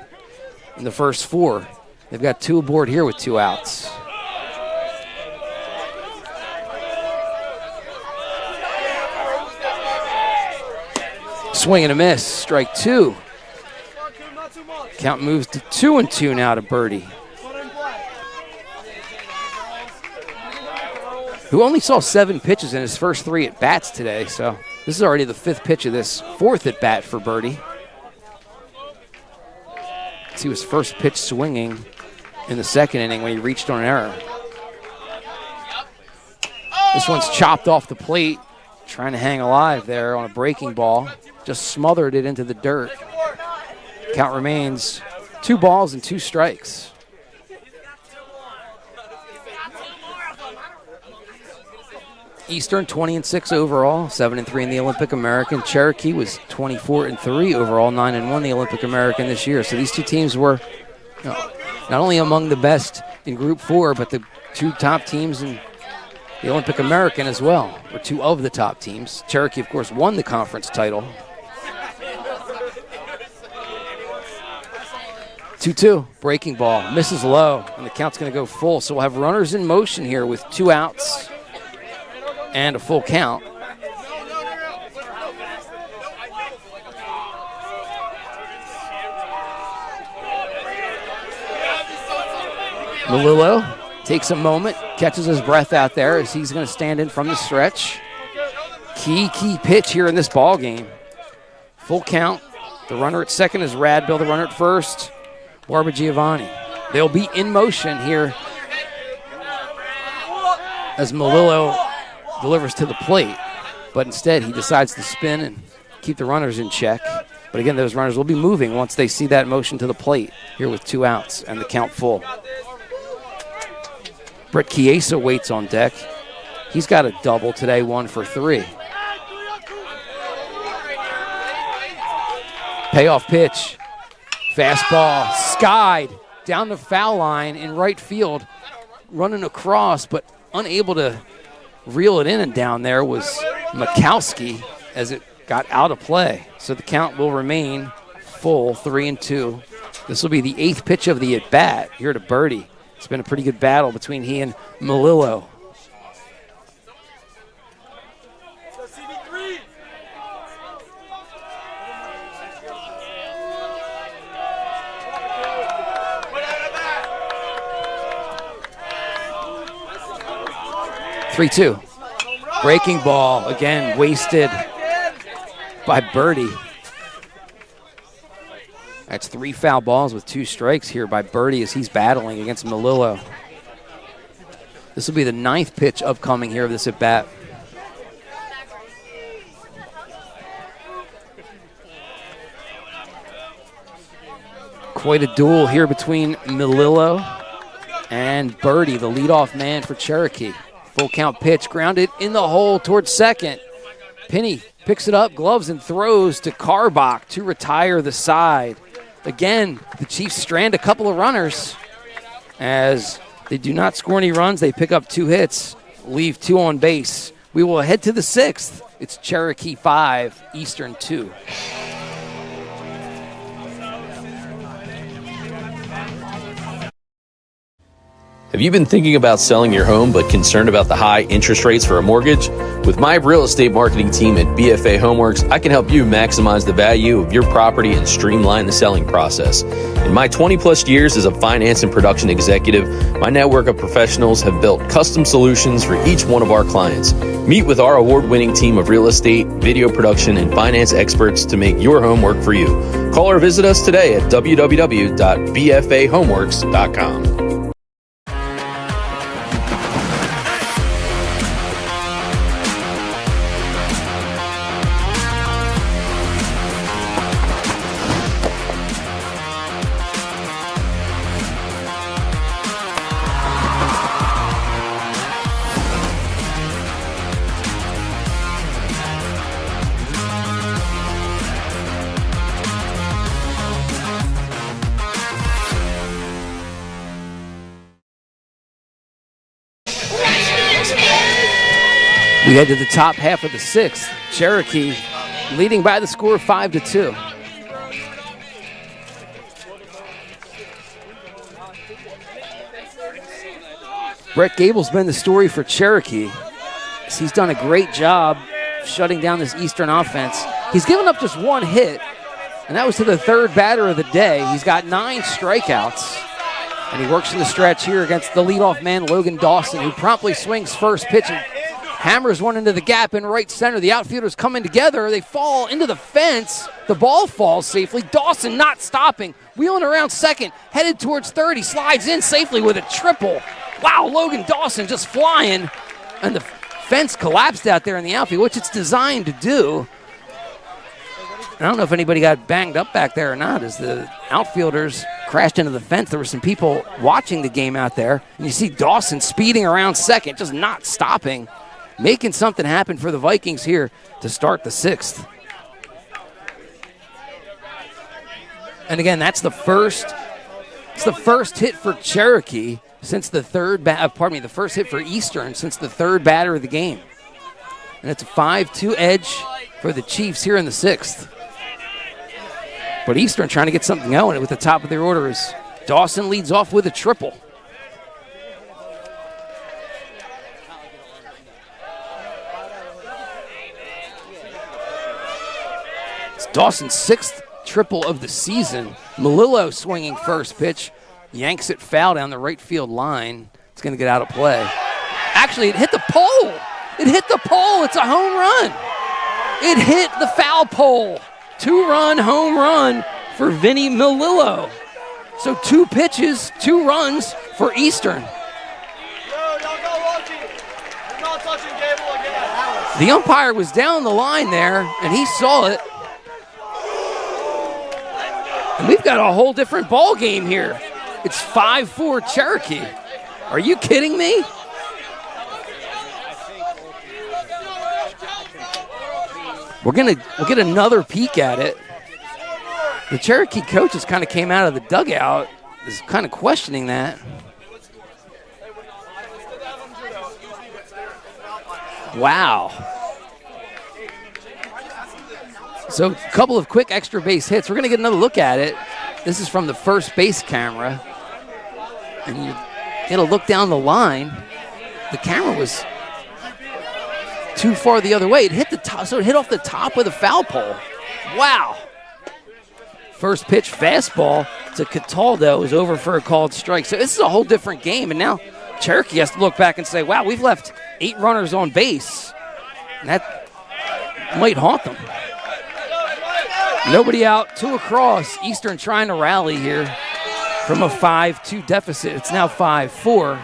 in the first 4. They've got 2 aboard here with 2 outs. Swing and a miss. Strike 2. Count moves to 2-2 now to Birdie, who only saw 7 pitches in his first 3 at-bats today. So this is already the 5th pitch of this 4th at-bat for Birdie. He was first pitch swinging in the 2nd inning when he reached on an error. This one's chopped off the plate, trying to hang alive there on a breaking ball. Just smothered it into the dirt. Count remains 2 balls and 2 strikes. Eastern 20-6 overall, 7-3 in the Olympic American. Cherokee was 24-3 overall, 9-1 in the Olympic American this year. So these 2 teams were not only among the best in Group 4, but the 2 top teams in the Olympic American as well, or 2 of the top teams. Cherokee, of course, won the conference title. 2-2, breaking ball, misses low, and the count's going to go full. So we'll have runners in motion here with 2 outs and a full count. Melillo takes a moment, catches his breath out there as he's going to stand in from the stretch. Key pitch here in this ball game. Full count. The runner at second is Radbill. The runner at first, Barba Giovanni. They'll be in motion here as Melillo delivers to the plate, but instead he decides to spin and keep the runners in check. But again, those runners will be moving once they see that motion to the plate here with 2 outs and the count full. Brett Chiesa waits on deck. He's got a double today, 1 for 3. Payoff pitch. Fastball skied down the foul line in right field, running across, but unable to reel it in, and down there was Mikowski as it got out of play. So the count will remain full, 3-2. This will be the 8th pitch of the at-bat here to Birdie. It's been a pretty good battle between he and Melillo. (3-2). Breaking ball, again, wasted by Birdie. That's 3 foul balls with 2 strikes here by Birdie as he's battling against Melillo. This will be the 9th pitch upcoming here of this at-bat. Quite a duel here between Melillo and Birdie, the leadoff man for Cherokee. Full count pitch, grounded in the hole towards second. Penny picks it up, gloves, and throws to Carbach to retire the side. Again, the Chiefs strand a couple of runners. As they do not score any runs, they pick up 2 hits, leave 2 on base. We will head to the 6th. It's Cherokee 5, Eastern 2. Have you been thinking about selling your home but concerned about the high interest rates for a mortgage? With my real estate marketing team at BFA Homeworks, I can help you maximize the value of your property and streamline the selling process. In my 20-plus years as a finance and production executive, my network of professionals have built custom solutions for each one of our clients. Meet with our award-winning team of real estate, video production, and finance experts to make your home work for you. Call or visit us today at www.bfahomeworks.com. We head to the top half of the 6th. Cherokee leading by the score of 5-2. Brett Gable's been the story for Cherokee. He's done a great job shutting down this Eastern offense. He's given up just 1 hit, and that was to the 3rd batter of the day. He's got 9 strikeouts, and he works in the stretch here against the leadoff man, Logan Dawson, who promptly swings first pitch and hammers one into the gap in right center. The outfielders coming together. They fall into the fence. The ball falls safely. Dawson not stopping. Wheeling around second. Headed towards third. He slides in safely with a triple. Wow, Logan Dawson just flying. And the fence collapsed out there in the outfield, which it's designed to do. I don't know if anybody got banged up back there or not as the outfielders crashed into the fence. There were some people watching the game out there. And you see Dawson speeding around second, just not stopping. Making something happen for the Vikings here to start the 6th. And again, that's the first hit for Cherokee since the the first hit for Eastern since the 3rd batter of the game. And it's a 5-2 edge for the Chiefs here in the 6th. But Eastern trying to get something going with the top of their order as Dawson leads off with a triple. Dawson's 6th triple of the season. Melillo swinging first pitch. Yanks it foul down the right field line. It's going to get out of play. Actually, it hit the pole. It hit the pole. It's a home run. It hit the foul pole. 2-run home run for Vinny Melillo. So 2 pitches, 2 runs for Eastern. The umpire was down the line there, and he saw it. And we've got a whole different ball game here. It's 5-4 Cherokee. Are you kidding me? We'll get another peek at it. The Cherokee coaches kind of came out of the dugout, is kind of questioning that. Wow. So a couple of quick extra base hits. We're going to get another look at it. This is from the first base camera. And you get a look down the line. The camera was too far the other way. It hit the top, so it hit off the top of the foul pole. Wow. First pitch fastball to Cataldo is over for a called strike. So this is a whole different game. And now Cherokee has to look back and say, wow, we've left 8 runners on base. And that might haunt them. Nobody out, 2 across. Eastern trying to rally here from a 5-2 deficit. It's now 5-4.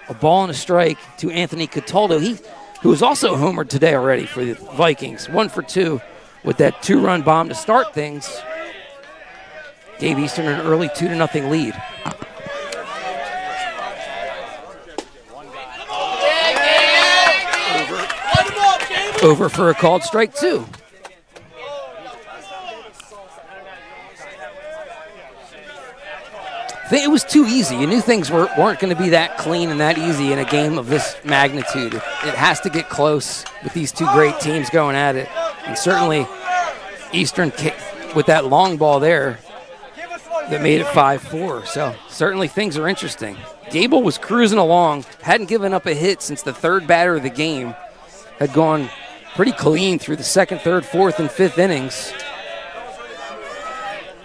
A ball and a strike to Anthony Cataldo, who was also homered today already for the Vikings. 1 for 2 with that 2-run bomb to start things. Gave Eastern an early 2-0 lead. Over for a called strike 2. I think it was too easy. You knew things weren't going to be that clean and that easy in a game of this magnitude. It has to get close with these two great teams going at it. And certainly Eastern with that long ball there that made it 5-4. So certainly things are interesting. Gable was cruising along, hadn't given up a hit since the third batter of the game, had gone pretty clean through the second, third, fourth, and fifth innings.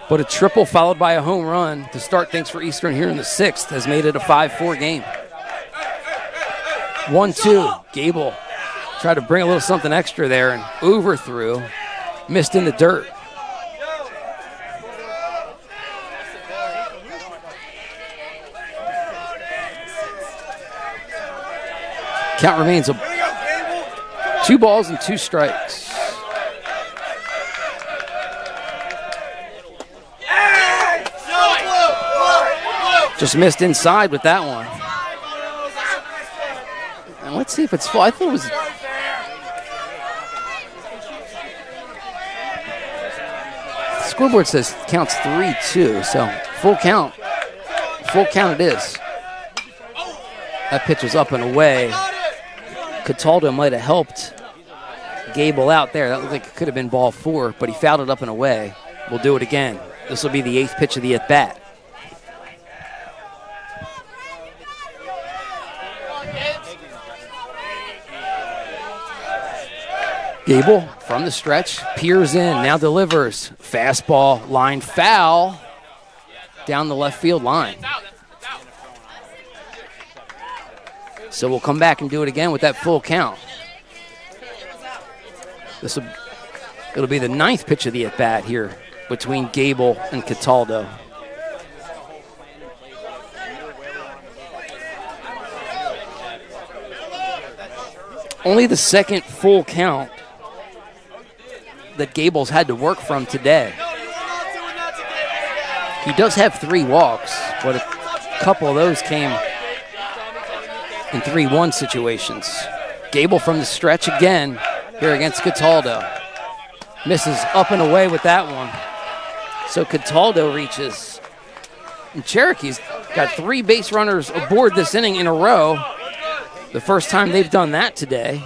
But a triple followed by a home run to start things for Eastern here in the sixth has made it a 5-4 game. 1-2. Gable tried to bring a little something extra there and overthrew. Missed in the dirt. Count remains 2 balls and 2 strikes. Just missed inside with that one. And let's see if it's full. I thought it was. The scoreboard says counts 3-2, so full count. Full count it is. That pitch was up and away. Cataldo might have helped Gable out there. That looked like it could have been ball 4, but he fouled it up and away. We'll do it again. This will be the 8th pitch of the at-bat. Gable from the stretch, peers in, now delivers. Fastball, line foul, down the left field line. So we'll come back and do it again with that full count. It'll be the 9th pitch of the at-bat here between Gable and Cataldo. Only the second full count that Gable's had to work from today. He does have 3 walks, but a couple of those came in 3-1 situations. Gable from the stretch again here against Cataldo. Misses up and away with that one. So Cataldo reaches. And Cherokee's got 3 base runners aboard this inning in a row. The first time they've done that today.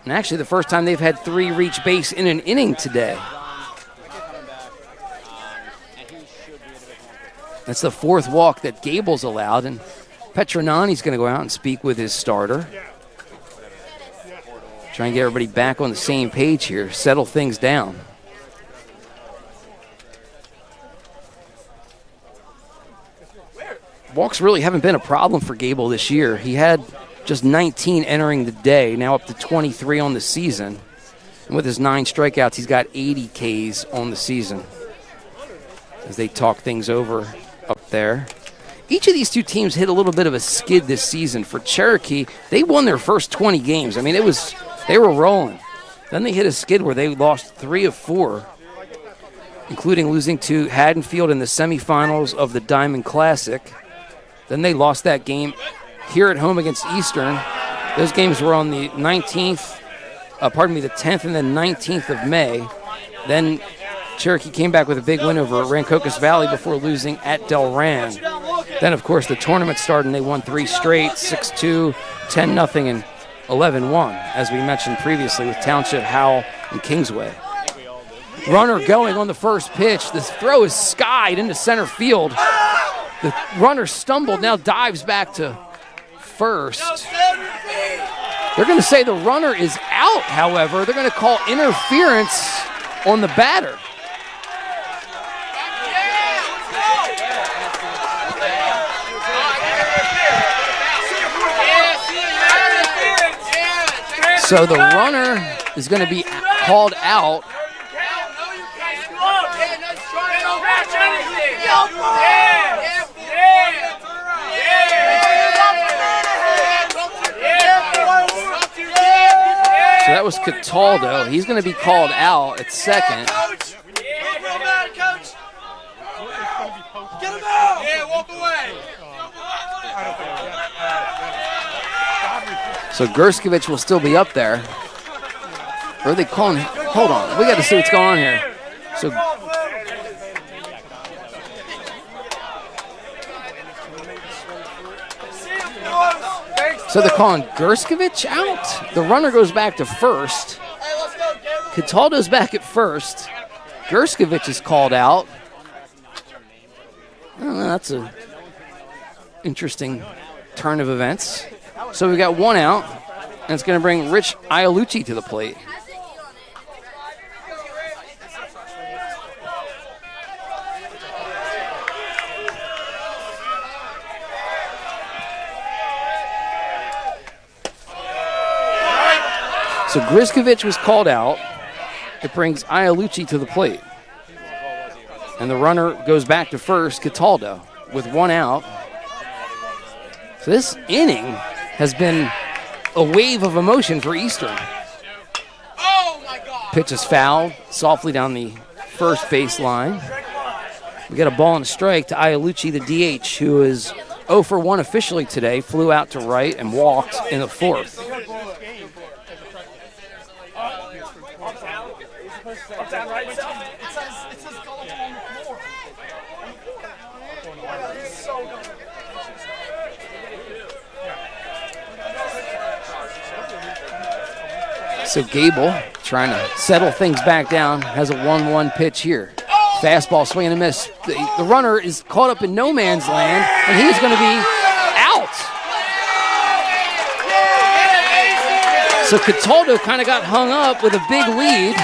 And actually the first time they've had 3 reach base in an inning today. That's the 4th walk that Gable's allowed, and Petronani's going to go out and speak with his starter. Try and get everybody back on the same page here, settle things down. Walks really haven't been a problem for Gable this year. He had just 19 entering the day, now up to 23 on the season. And with his 9 strikeouts, he's got 80 Ks on the season. As they talk things over up there. Each of these 2 teams hit a little bit of a skid this season. For Cherokee, they won their first 20 games. I mean, they were rolling. Then they hit a skid where they lost 3 of 4, including losing to Haddonfield in the semifinals of the Diamond Classic. Then they lost that game here at home against Eastern. Those games were on the 10th and then 19th of May. Then Cherokee came back with a big win over Rancocas Valley before losing at Delran. Then, of course, the tournament started and they won 3 straight, 6-2, 10-0, and 11-1, as we mentioned previously with Township, Howell, and Kingsway. Runner going on the first pitch. The throw is skied into center field. The runner stumbled, now dives back to first. They're going to say the runner is out, however. They're going to call interference on the batter. So the runner is going to be called out. So that was Cataldo. He's going to be called out at second. So Gerskovich will still be up there. Or are they calling? Hold on. We got to see what's going on here. So they're calling Gerskovich out. The runner goes back to first. Cataldo's back at first. Gerskovich is called out. I don't know, that's an interesting turn of events. So we got one out, and it's going to bring Rich Iolucci to the plate. So Gerskovich was called out. It brings Iolucci to the plate. And the runner goes back to first, Cataldo, with one out. So this inning has been a wave of emotion for Eastern. Pitch is fouled softly down the first baseline. We got a ball and a strike to Iolucci, the DH, who is 0 for 1 officially today, flew out to right and walked in the fourth. So Gable, trying to settle things back down, has a 1-1 pitch here. Fastball, swing and a miss. The runner is caught up in no man's land, and he's going to be out. So Cataldo kind of got hung up with a big lead.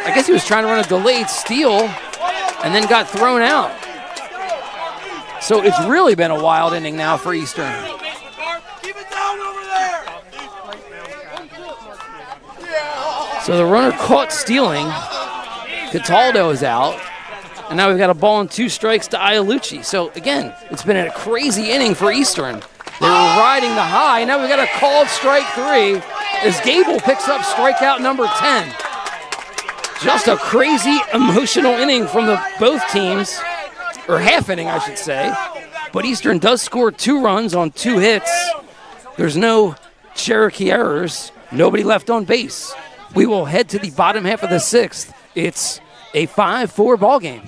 I guess he was trying to run a delayed steal and then got thrown out. So it's really been a wild inning now for Eastern. So the runner caught stealing. Cataldo is out. And now we've got a ball and 2 strikes to Iolucci. So again, it's been a crazy inning for Eastern. They were riding the high. Now we've got a called strike 3 as Gable picks up strikeout number 10. Just a crazy emotional inning from both teams, or half inning I should say. But Eastern does score 2 runs on 2 hits. There's no Cherokee errors. Nobody left on base. We will head to the bottom half of the 6th. It's a 5-4 ball game.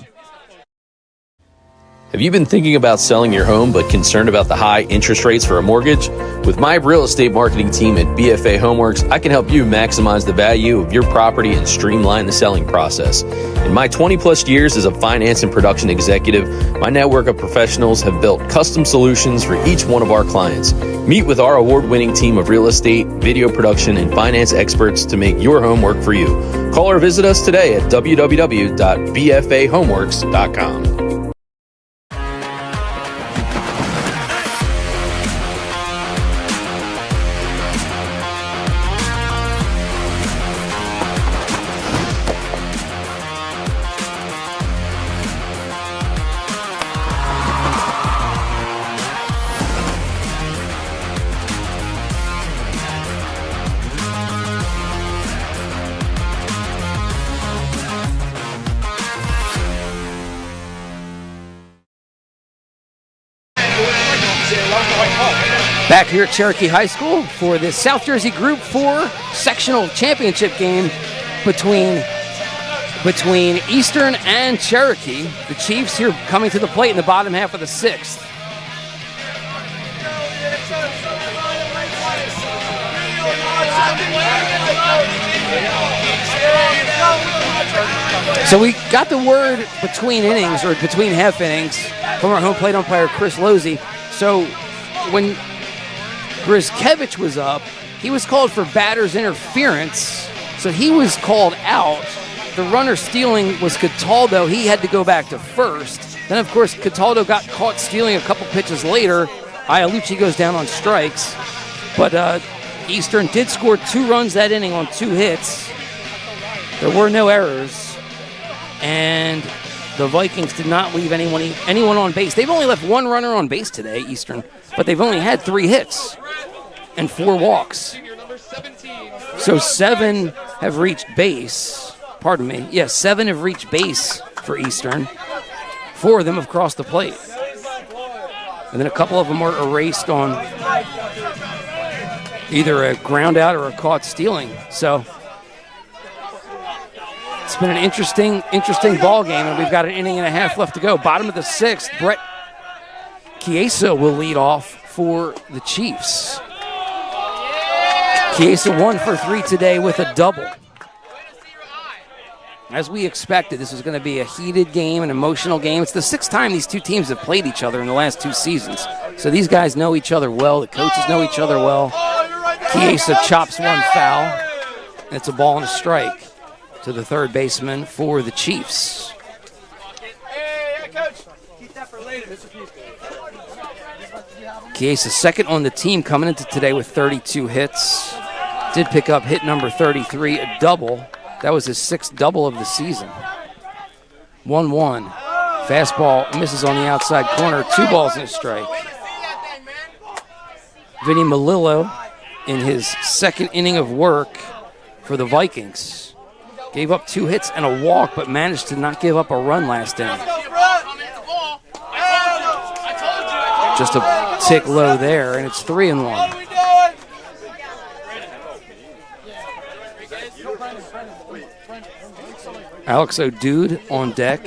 Have you been thinking about selling your home but concerned about the high interest rates for a mortgage? With my real estate marketing team at BFA Homeworks, I can help you maximize the value of your property and streamline the selling process. In my 20-plus years as a finance and production executive, my network of professionals have built custom solutions for each one of our clients. Meet with our award-winning team of real estate, video production, and finance experts to make your home work for you. Call or visit us today at www.bfahomeworks.com. Back here at Cherokee High School for the South Jersey Group 4 Sectional Championship game between Eastern and Cherokee. The Chiefs here coming to the plate in the bottom half of the 6th. So we got the word between innings, or between half innings, from our home plate umpire, Chris Losey. So when Grzkiewicz was up, he was called for batter's interference, so he was called out. The runner stealing was Cataldo. He had to go back to first. Then, of course, Cataldo got caught stealing a couple pitches later. Iolucci goes down on strikes. But Eastern did score 2 runs that inning on 2 hits. There were no errors. And the Vikings did not leave anyone on base. They've only left 1 runner on base today, Eastern, but they've only had 3 hits and 4 walks. So 7 have reached base. Pardon me. Yes, 7 have reached base for Eastern. 4 of them have crossed the plate. And then a couple of them were erased on either a ground out or a caught stealing. So it's been an interesting ball game, and we've got an inning and a half left to go. Bottom of the sixth, Brett Njsiaa will lead off for the Chiefs. Njsiaa 1 for 3 today with a double. As we expected, this was going to be a heated game, an emotional game. It's the sixth time these two teams have played each other in the last 2 seasons. So these guys know each other well. The coaches know each other well. Njsiaa chops one foul, and it's a ball and a strike to the third baseman for the Chiefs. Njsiaa second on the team coming into today with 32 hits. Did pick up hit number 33, a double. That was his 6th double of the season. 1-1. Fastball misses on the outside corner. 2 balls and a strike. Vinny Melillo in his second inning of work for the Vikings. Gave up 2 hits and a walk, but managed to not give up a run last inning. Just a tick low there, and it's 3-1. Alex O'Dude on deck,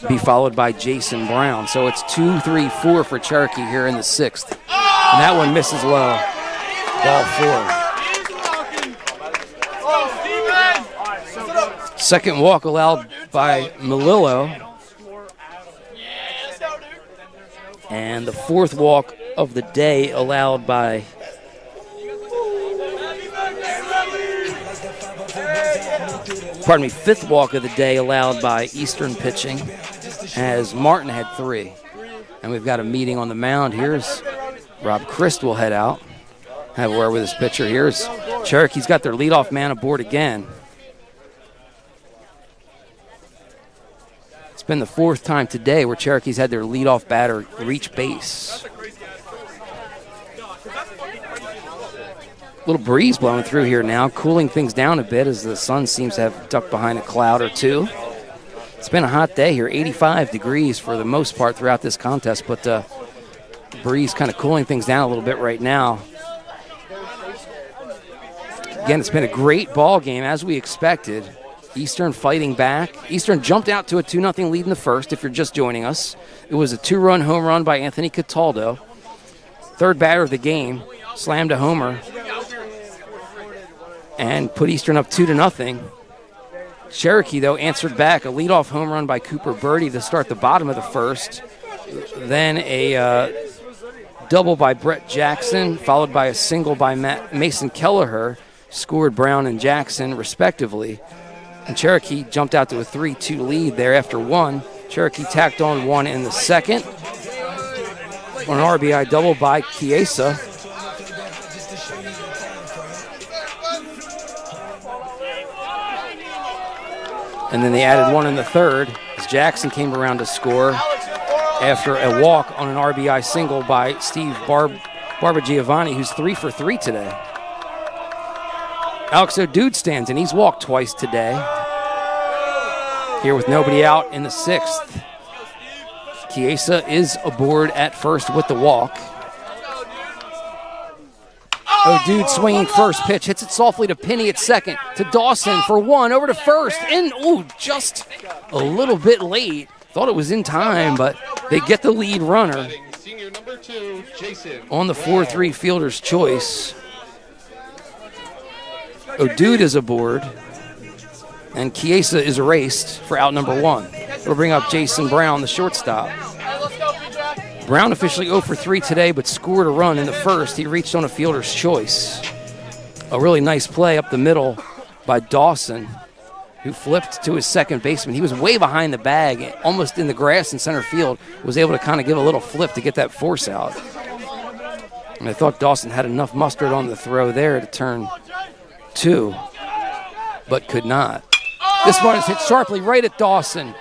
be followed by Jason Brown. So it's 2-3-4 for Cherokee here in the 6th. And that one misses low. Ball 4. Second walk allowed by Melillo. And the 4th walk of the day allowed by fifth walk of the day allowed by Eastern pitching, as Martin had 3. And we've got a meeting on the mound. Here's Rob Christ will head out, have a word with his pitcher. Here's Cherokee's got their leadoff man aboard again. It's been the 4th time today where Cherokee's had their leadoff batter reach base. Little breeze blowing through here now, cooling things down a bit as the sun seems to have ducked behind a cloud or two. It's been a hot day here, 85 degrees for the most part throughout this contest, but the breeze kind of cooling things down a little bit right now. Again, it's been a great ball game as we expected. Eastern fighting back. Eastern jumped out to a 2-0 lead in the first, if you're just joining us. It was a 2-run home run by Anthony Cataldo. Third batter of the game, slammed a homer and put Eastern up 2-0. Cherokee, though, answered back. A leadoff home run by Cooper Birdie to start the bottom of the first. Then a double by Brett Jackson, followed by a single by Mason Kelleher, scored Brown and Jackson, respectively. And Cherokee jumped out to a 3-2 lead there after 1. Cherokee tacked on 1 in the second on an RBI double by Njsiaa. And then they added 1 in the third as Jackson came around to score after a walk on an RBI single by Steve Barba Giovanni, who's 3 for 3 today. Alex O'Dude stands, and he's walked twice today. Here with nobody out in the 6th. Njsiaa is aboard at first with the walk. O'Dude swinging first pitch, hits it softly to Penny at second, to Dawson for 1, over to first, and just a little bit late. Thought it was in time, but they get the lead runner on the 4-3 fielder's choice. O'Dude is aboard, and Njsiaa is erased for out number 1. It'll bring up Jason Brown, the shortstop. Brown officially 0 for 3 today, but scored a run in the first. He reached on a fielder's choice. A really nice play up the middle by Dawson, who flipped to his second baseman. He was way behind the bag, almost in the grass in center field, was able to kind of give a little flip to get that force out. And I thought Dawson had enough mustard on the throw there to turn 2, but could not. This one is hit sharply right at Dawson.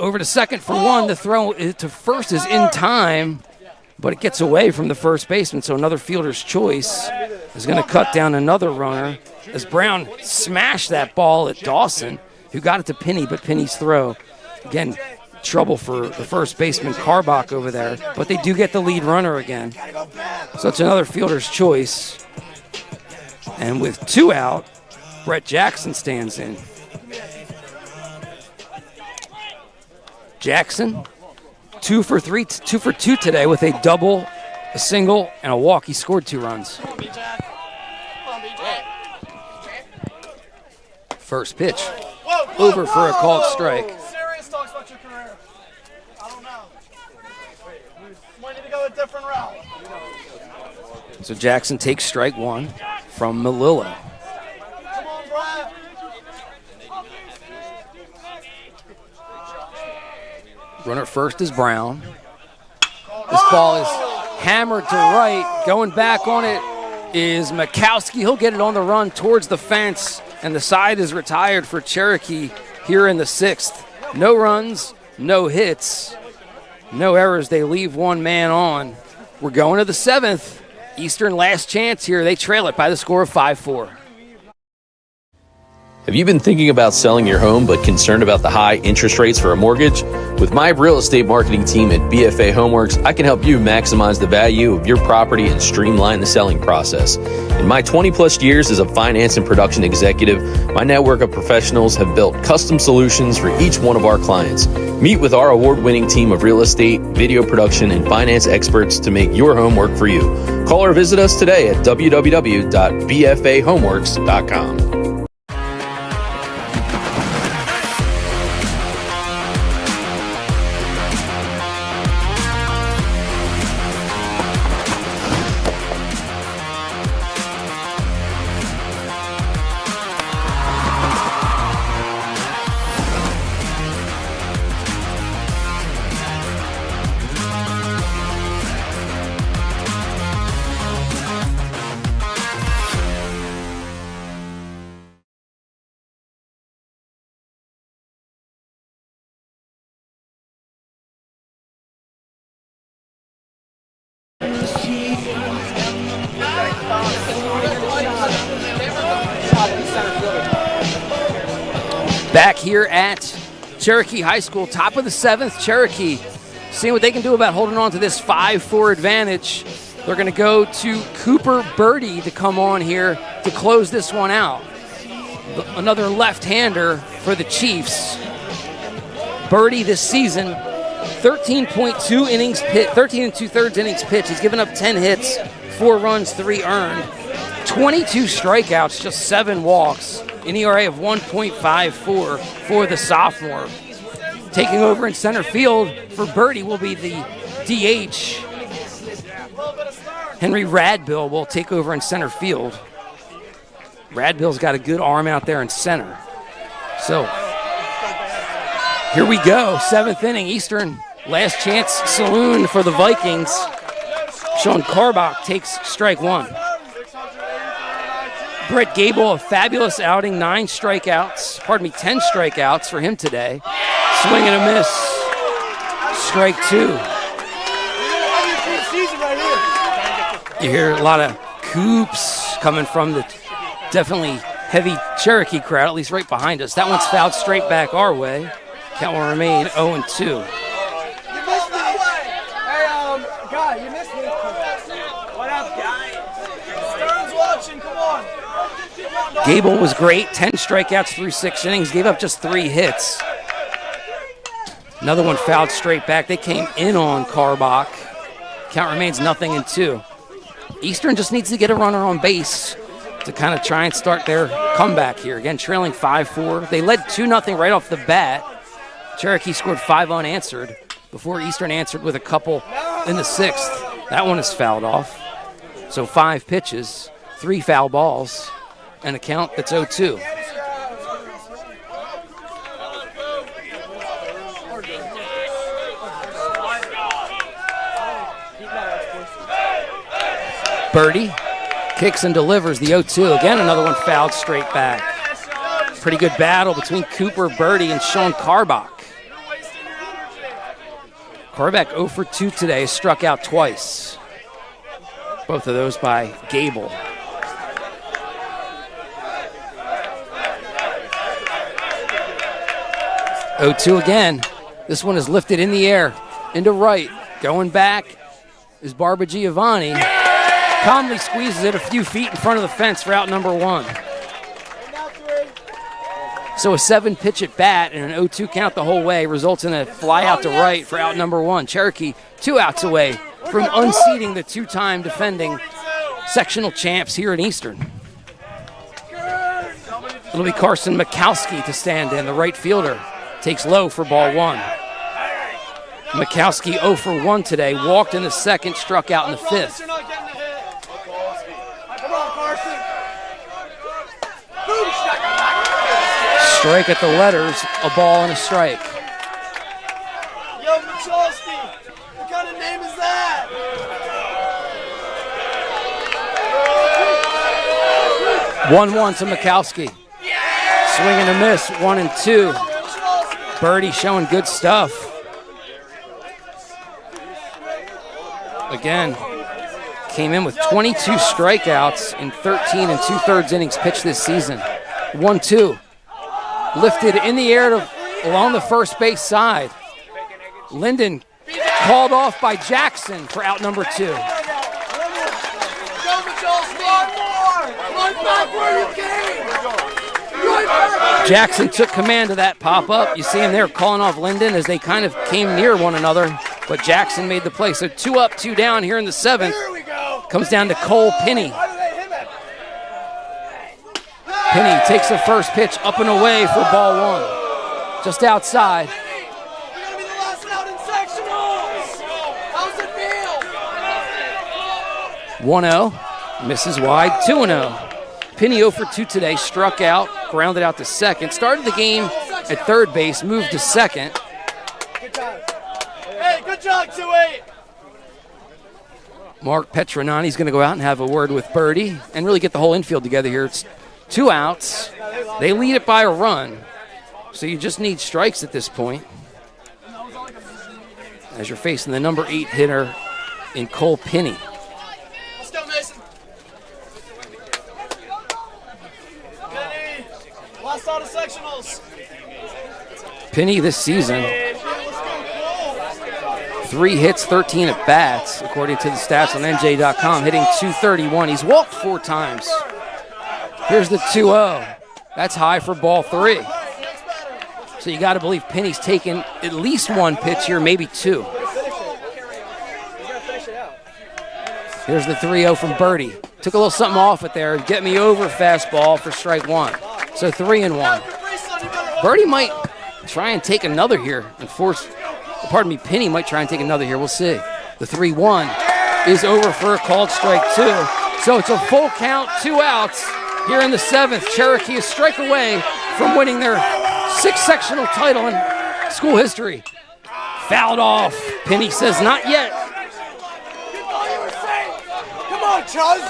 Over to second for 1. The throw to first is in time, but it gets away from the first baseman, so another fielder's choice is going to cut down another runner as Brown smashed that ball at Dawson, who got it to Penny, but Penny's throw, again, trouble for the first baseman Karbach over there, but they do get the lead runner again. So it's another fielder's choice. And with 2 out, Brett Jackson stands in. Jackson, 2 for 2 today with a double, a single, and a walk. He scored 2 runs. First pitch, over for a called strike. Serious talks about your career. I don't know. Might need to go a different route. So Jackson takes strike 1 from Melillo. Come on, Brad. Runner first is Brown. This ball is hammered to right. Going back on it is Mikowski. He'll get it on the run towards the fence, and the side is retired for Cherokee here in the 6th. No runs, no hits, no errors. They leave 1 man on. We're going to the 7th. Eastern last chance here. They trail it by the score of 5-4. Have you been thinking about selling your home but concerned about the high interest rates for a mortgage? With my real estate marketing team at BFA Homeworks, I can help you maximize the value of your property and streamline the selling process. In my 20-plus years as a finance and production executive, my network of professionals have built custom solutions for each one of our clients. Meet with our award-winning team of real estate, video production, and finance experts to make your home work for you. Call or visit us today at www.bfahomeworks.com. Back here at Cherokee High School, top of the 7th, Cherokee seeing what they can do about holding on to this 5-4 advantage. They're going to go to Cooper Birdie to come on here to close this one out. Another left-hander for the Chiefs. Birdie this season, 13.2 innings pitched, 13 and 2/3 innings pitched. He's given up 10 hits, 4 runs, 3 earned, 22 strikeouts, just 7 walks. An ERA of 1.54 for the sophomore. Taking over in center field for Birdie will be the DH. Henry Radbill will take over in center field. Radbill's got a good arm out there in center. So here we go, 7th inning. Eastern last chance saloon for the Vikings. Sean Karbach takes strike 1. Brett Gable, a fabulous outing, 10 strikeouts for him today. Swing and a miss, strike 2. You hear a lot of coops coming from the definitely heavy Cherokee crowd, at least right behind us. That one's fouled straight back our way. Count will remain 0-2. Guy, you missed me. What up, guy? Stern's watching, come on. Gable was great, 10 strikeouts through 6 innings, gave up just 3 hits. Another one fouled straight back. They came in on Karbach. Count remains 0-2. Eastern just needs to get a runner on base to kind of try and start their comeback here. Again, trailing 5-4. They led 2-0 right off the bat. Cherokee scored 5 unanswered before Eastern answered with a couple in the 6th. That one is fouled off. So 5 pitches, 3 foul balls, and a count that's 0-2. Birdie kicks and delivers the 0-2. Again, another one fouled straight back. Pretty good battle between Cooper Birdie and Sean Karbach. Karbach 0 for 2 today, struck out twice. Both of those by Gable. Oh, 2 again. This one is lifted in the air, into right. Going back is Barba Giovanni. Calmly squeezes it a few feet in front of the fence for out number 1. So a 7-pitch at bat and an 0-2 count the whole way results in a fly out to right for out number 1. Cherokee 2 outs away from unseating the 2-time defending sectional champs here at Eastern. It'll be Carson Mikowski to stand in, the right fielder. Takes low for ball 1. Mikowski 0 for 1 today. Walked in the 2nd, struck out in the 5th. Strike at the letters, a ball and a strike. Yo, Michalski, what kind of name is that? 1-1 to Mikowski. Swing and a miss, 1 and 2. Birdie showing good stuff. Again, came in with 22 strikeouts in 13 and 2/3 innings pitched this season. 1-2. Lifted in the air along the first base side. Linden called off by Jackson for out number 2. Go, Michalski! Run more! Run back where you came! Run back! Jackson took command of that pop-up. You see him there calling off Linden as they kind of came near one another, but Jackson made the play. So 2 up, 2 down here in the 7th. Here we go! Comes down to Cole Pinney. How did they hit it? Pinney takes the first pitch up and away for ball 1. Just outside. You're gonna be the last out in sectionals! How's it feel? 1-0. Misses wide. 2-0. Pinney 0 for 2 today. Struck out. Grounded out to 2nd. Started the game at 3rd base. Moved to 2nd. Good job. Hey, good job, 2-8. Mark Petronani's going to go out and have a word with Birdie and really get the whole infield together here. It's 2 outs. They lead it by a run. So you just need strikes at this point. As you're facing the number 8 hitter in Cole Pinney. Let's go, Mason. Penny, last out of sectionals. Pinney this season, 3 hits, 13 at bats, according to the stats on NJ.com, hitting .231. He's walked 4 times. Here's the 2-0. That's high for ball 3. So you got to believe Pinney's taken at least 1 pitch here, maybe 2. Here's the 3-0 from Birdie. Took a little something off it there. Get me over fastball for strike 1. So 3-1. Birdie might try and take another here and force, pardon me, Pinney might try and take another here. We'll see. The 3-1 is over for a called strike 2. So it's a full count, 2 outs here in the 7th. Cherokee is strike away from winning their 6th sectional title in school history. Fouled off. Pinney says not yet. Come on, Chuz.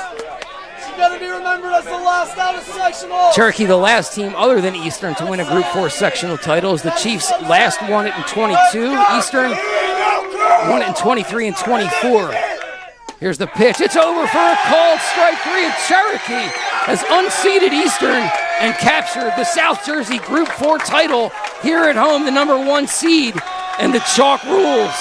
You gotta be remembered as the last out of sectional. Cherokee, the last team other than Eastern to win a Group 4 sectional title, is the Chiefs last won it in 22. Eastern won it in 23 and 24. Here's the pitch. It's over for a called strike 3, and Cherokee has unseated Eastern and captured the South Jersey Group 4 title here at home, the number 1 seed, and the chalk rules.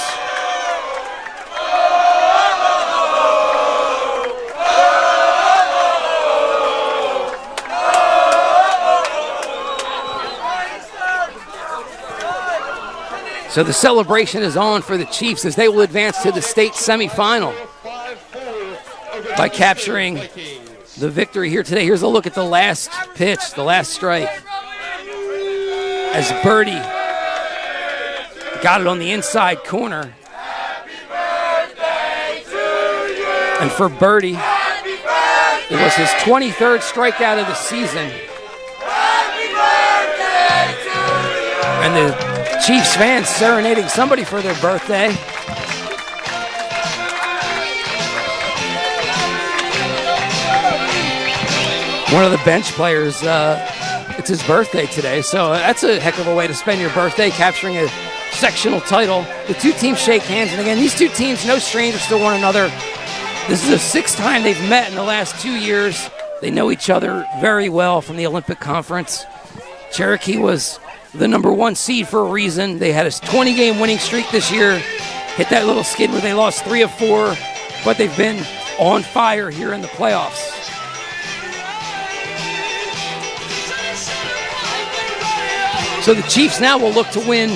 So the celebration is on for the Chiefs as they will advance to the state semifinal by capturing the victory here today. Here's a look at the last pitch, the last strike. As Birdie got it on the inside corner. And for Birdie, it was his 23rd strikeout of the season. And the Chiefs fans serenading somebody for their birthday. One of the bench players, it's his birthday today, so that's a heck of a way to spend your birthday, capturing a sectional title. The 2 teams shake hands, and again, these 2 teams, no strangers to one another. This is the 6th time they've met in the last 2 years. They know each other very well from the Olympic Conference. Cherokee was the number 1 seed for a reason. They had a 20-game winning streak this year. Hit that little skid where they lost 3 of 4, but they've been on fire here in the playoffs. So the Chiefs now will look to win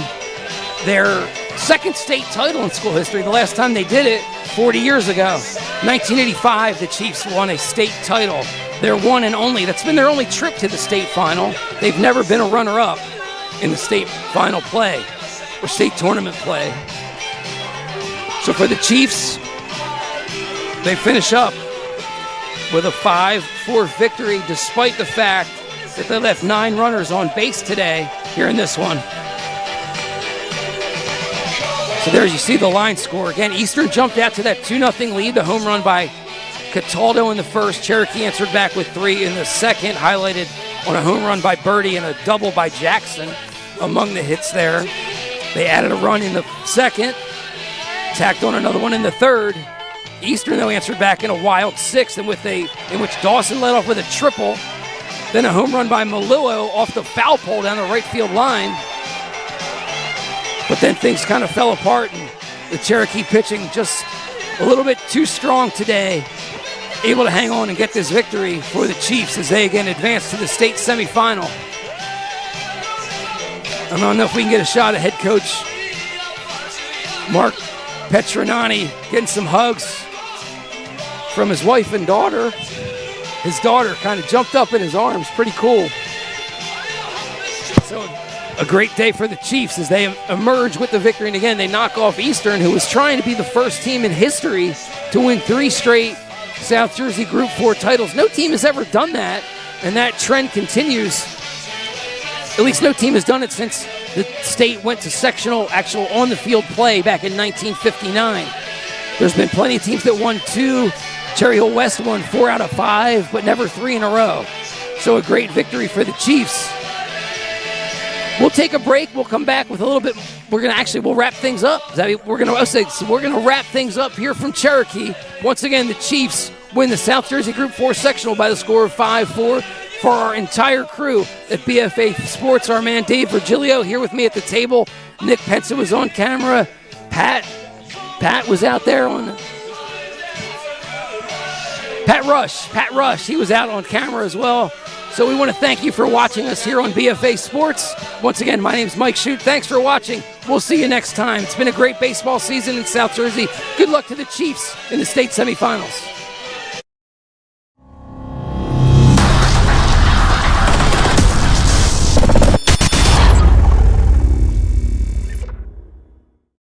their second state title in school history. The last time they did it, 40 years ago. 1985, the Chiefs won a state title. Their one and only. That's been their only trip to the state final. They've never been a runner-up in the state final play or state tournament play. So for the Chiefs, they finish up with a 5-4 victory despite the fact that they left 9 runners on base today here in this one. So there you see the line score. Again, Eastern jumped out to that 2-0 lead. The home run by Cataldo in the first. Cherokee answered back with 3 in the second, highlighted on a home run by Birdie and a double by Jackson among the hits there. They added a run in the second, tacked on another one in the third. Eastern, though, answered back in a wild 6th, in which Dawson led off with a triple. Then a home run by Malillo off the foul pole down the right field line. But then things kind of fell apart, and the Cherokee pitching just a little bit too strong today, able to hang on and get this victory for the Chiefs as they again advance to the state semifinal. I don't know if we can get a shot at head coach Mark Petronani getting some hugs from his wife and daughter. His daughter kind of jumped up in his arms. Pretty cool. So a great day for the Chiefs as they emerge with the victory. And again, they knock off Eastern, who was trying to be the first team in history to win 3 straight South Jersey Group 4 titles. No team has ever done that, and that trend continues. At least no team has done it since the state went to sectional, actual on-the-field play back in 1959. There's been plenty of teams that won 2. Cherry Hill West won 4 out of 5, but never 3 in a row. So a great victory for the Chiefs. We'll take a break. We'll come back with a little bit. We'll wrap things up. We're gonna wrap things up here from Cherokee. Once again, the Chiefs win the South Jersey Group 4 sectional by the score of 5-4. For our entire crew at BFA Sports, our man Dave Virgilio here with me at the table. Nick Pensa was on camera. Pat was out there on Pat Rush, he was out on camera as well. So we want to thank you for watching us here on BFA Sports. Once again, my name's Mike Shute. Thanks for watching. We'll see you next time. It's been a great baseball season in South Jersey. Good luck to the Chiefs in the state semifinals.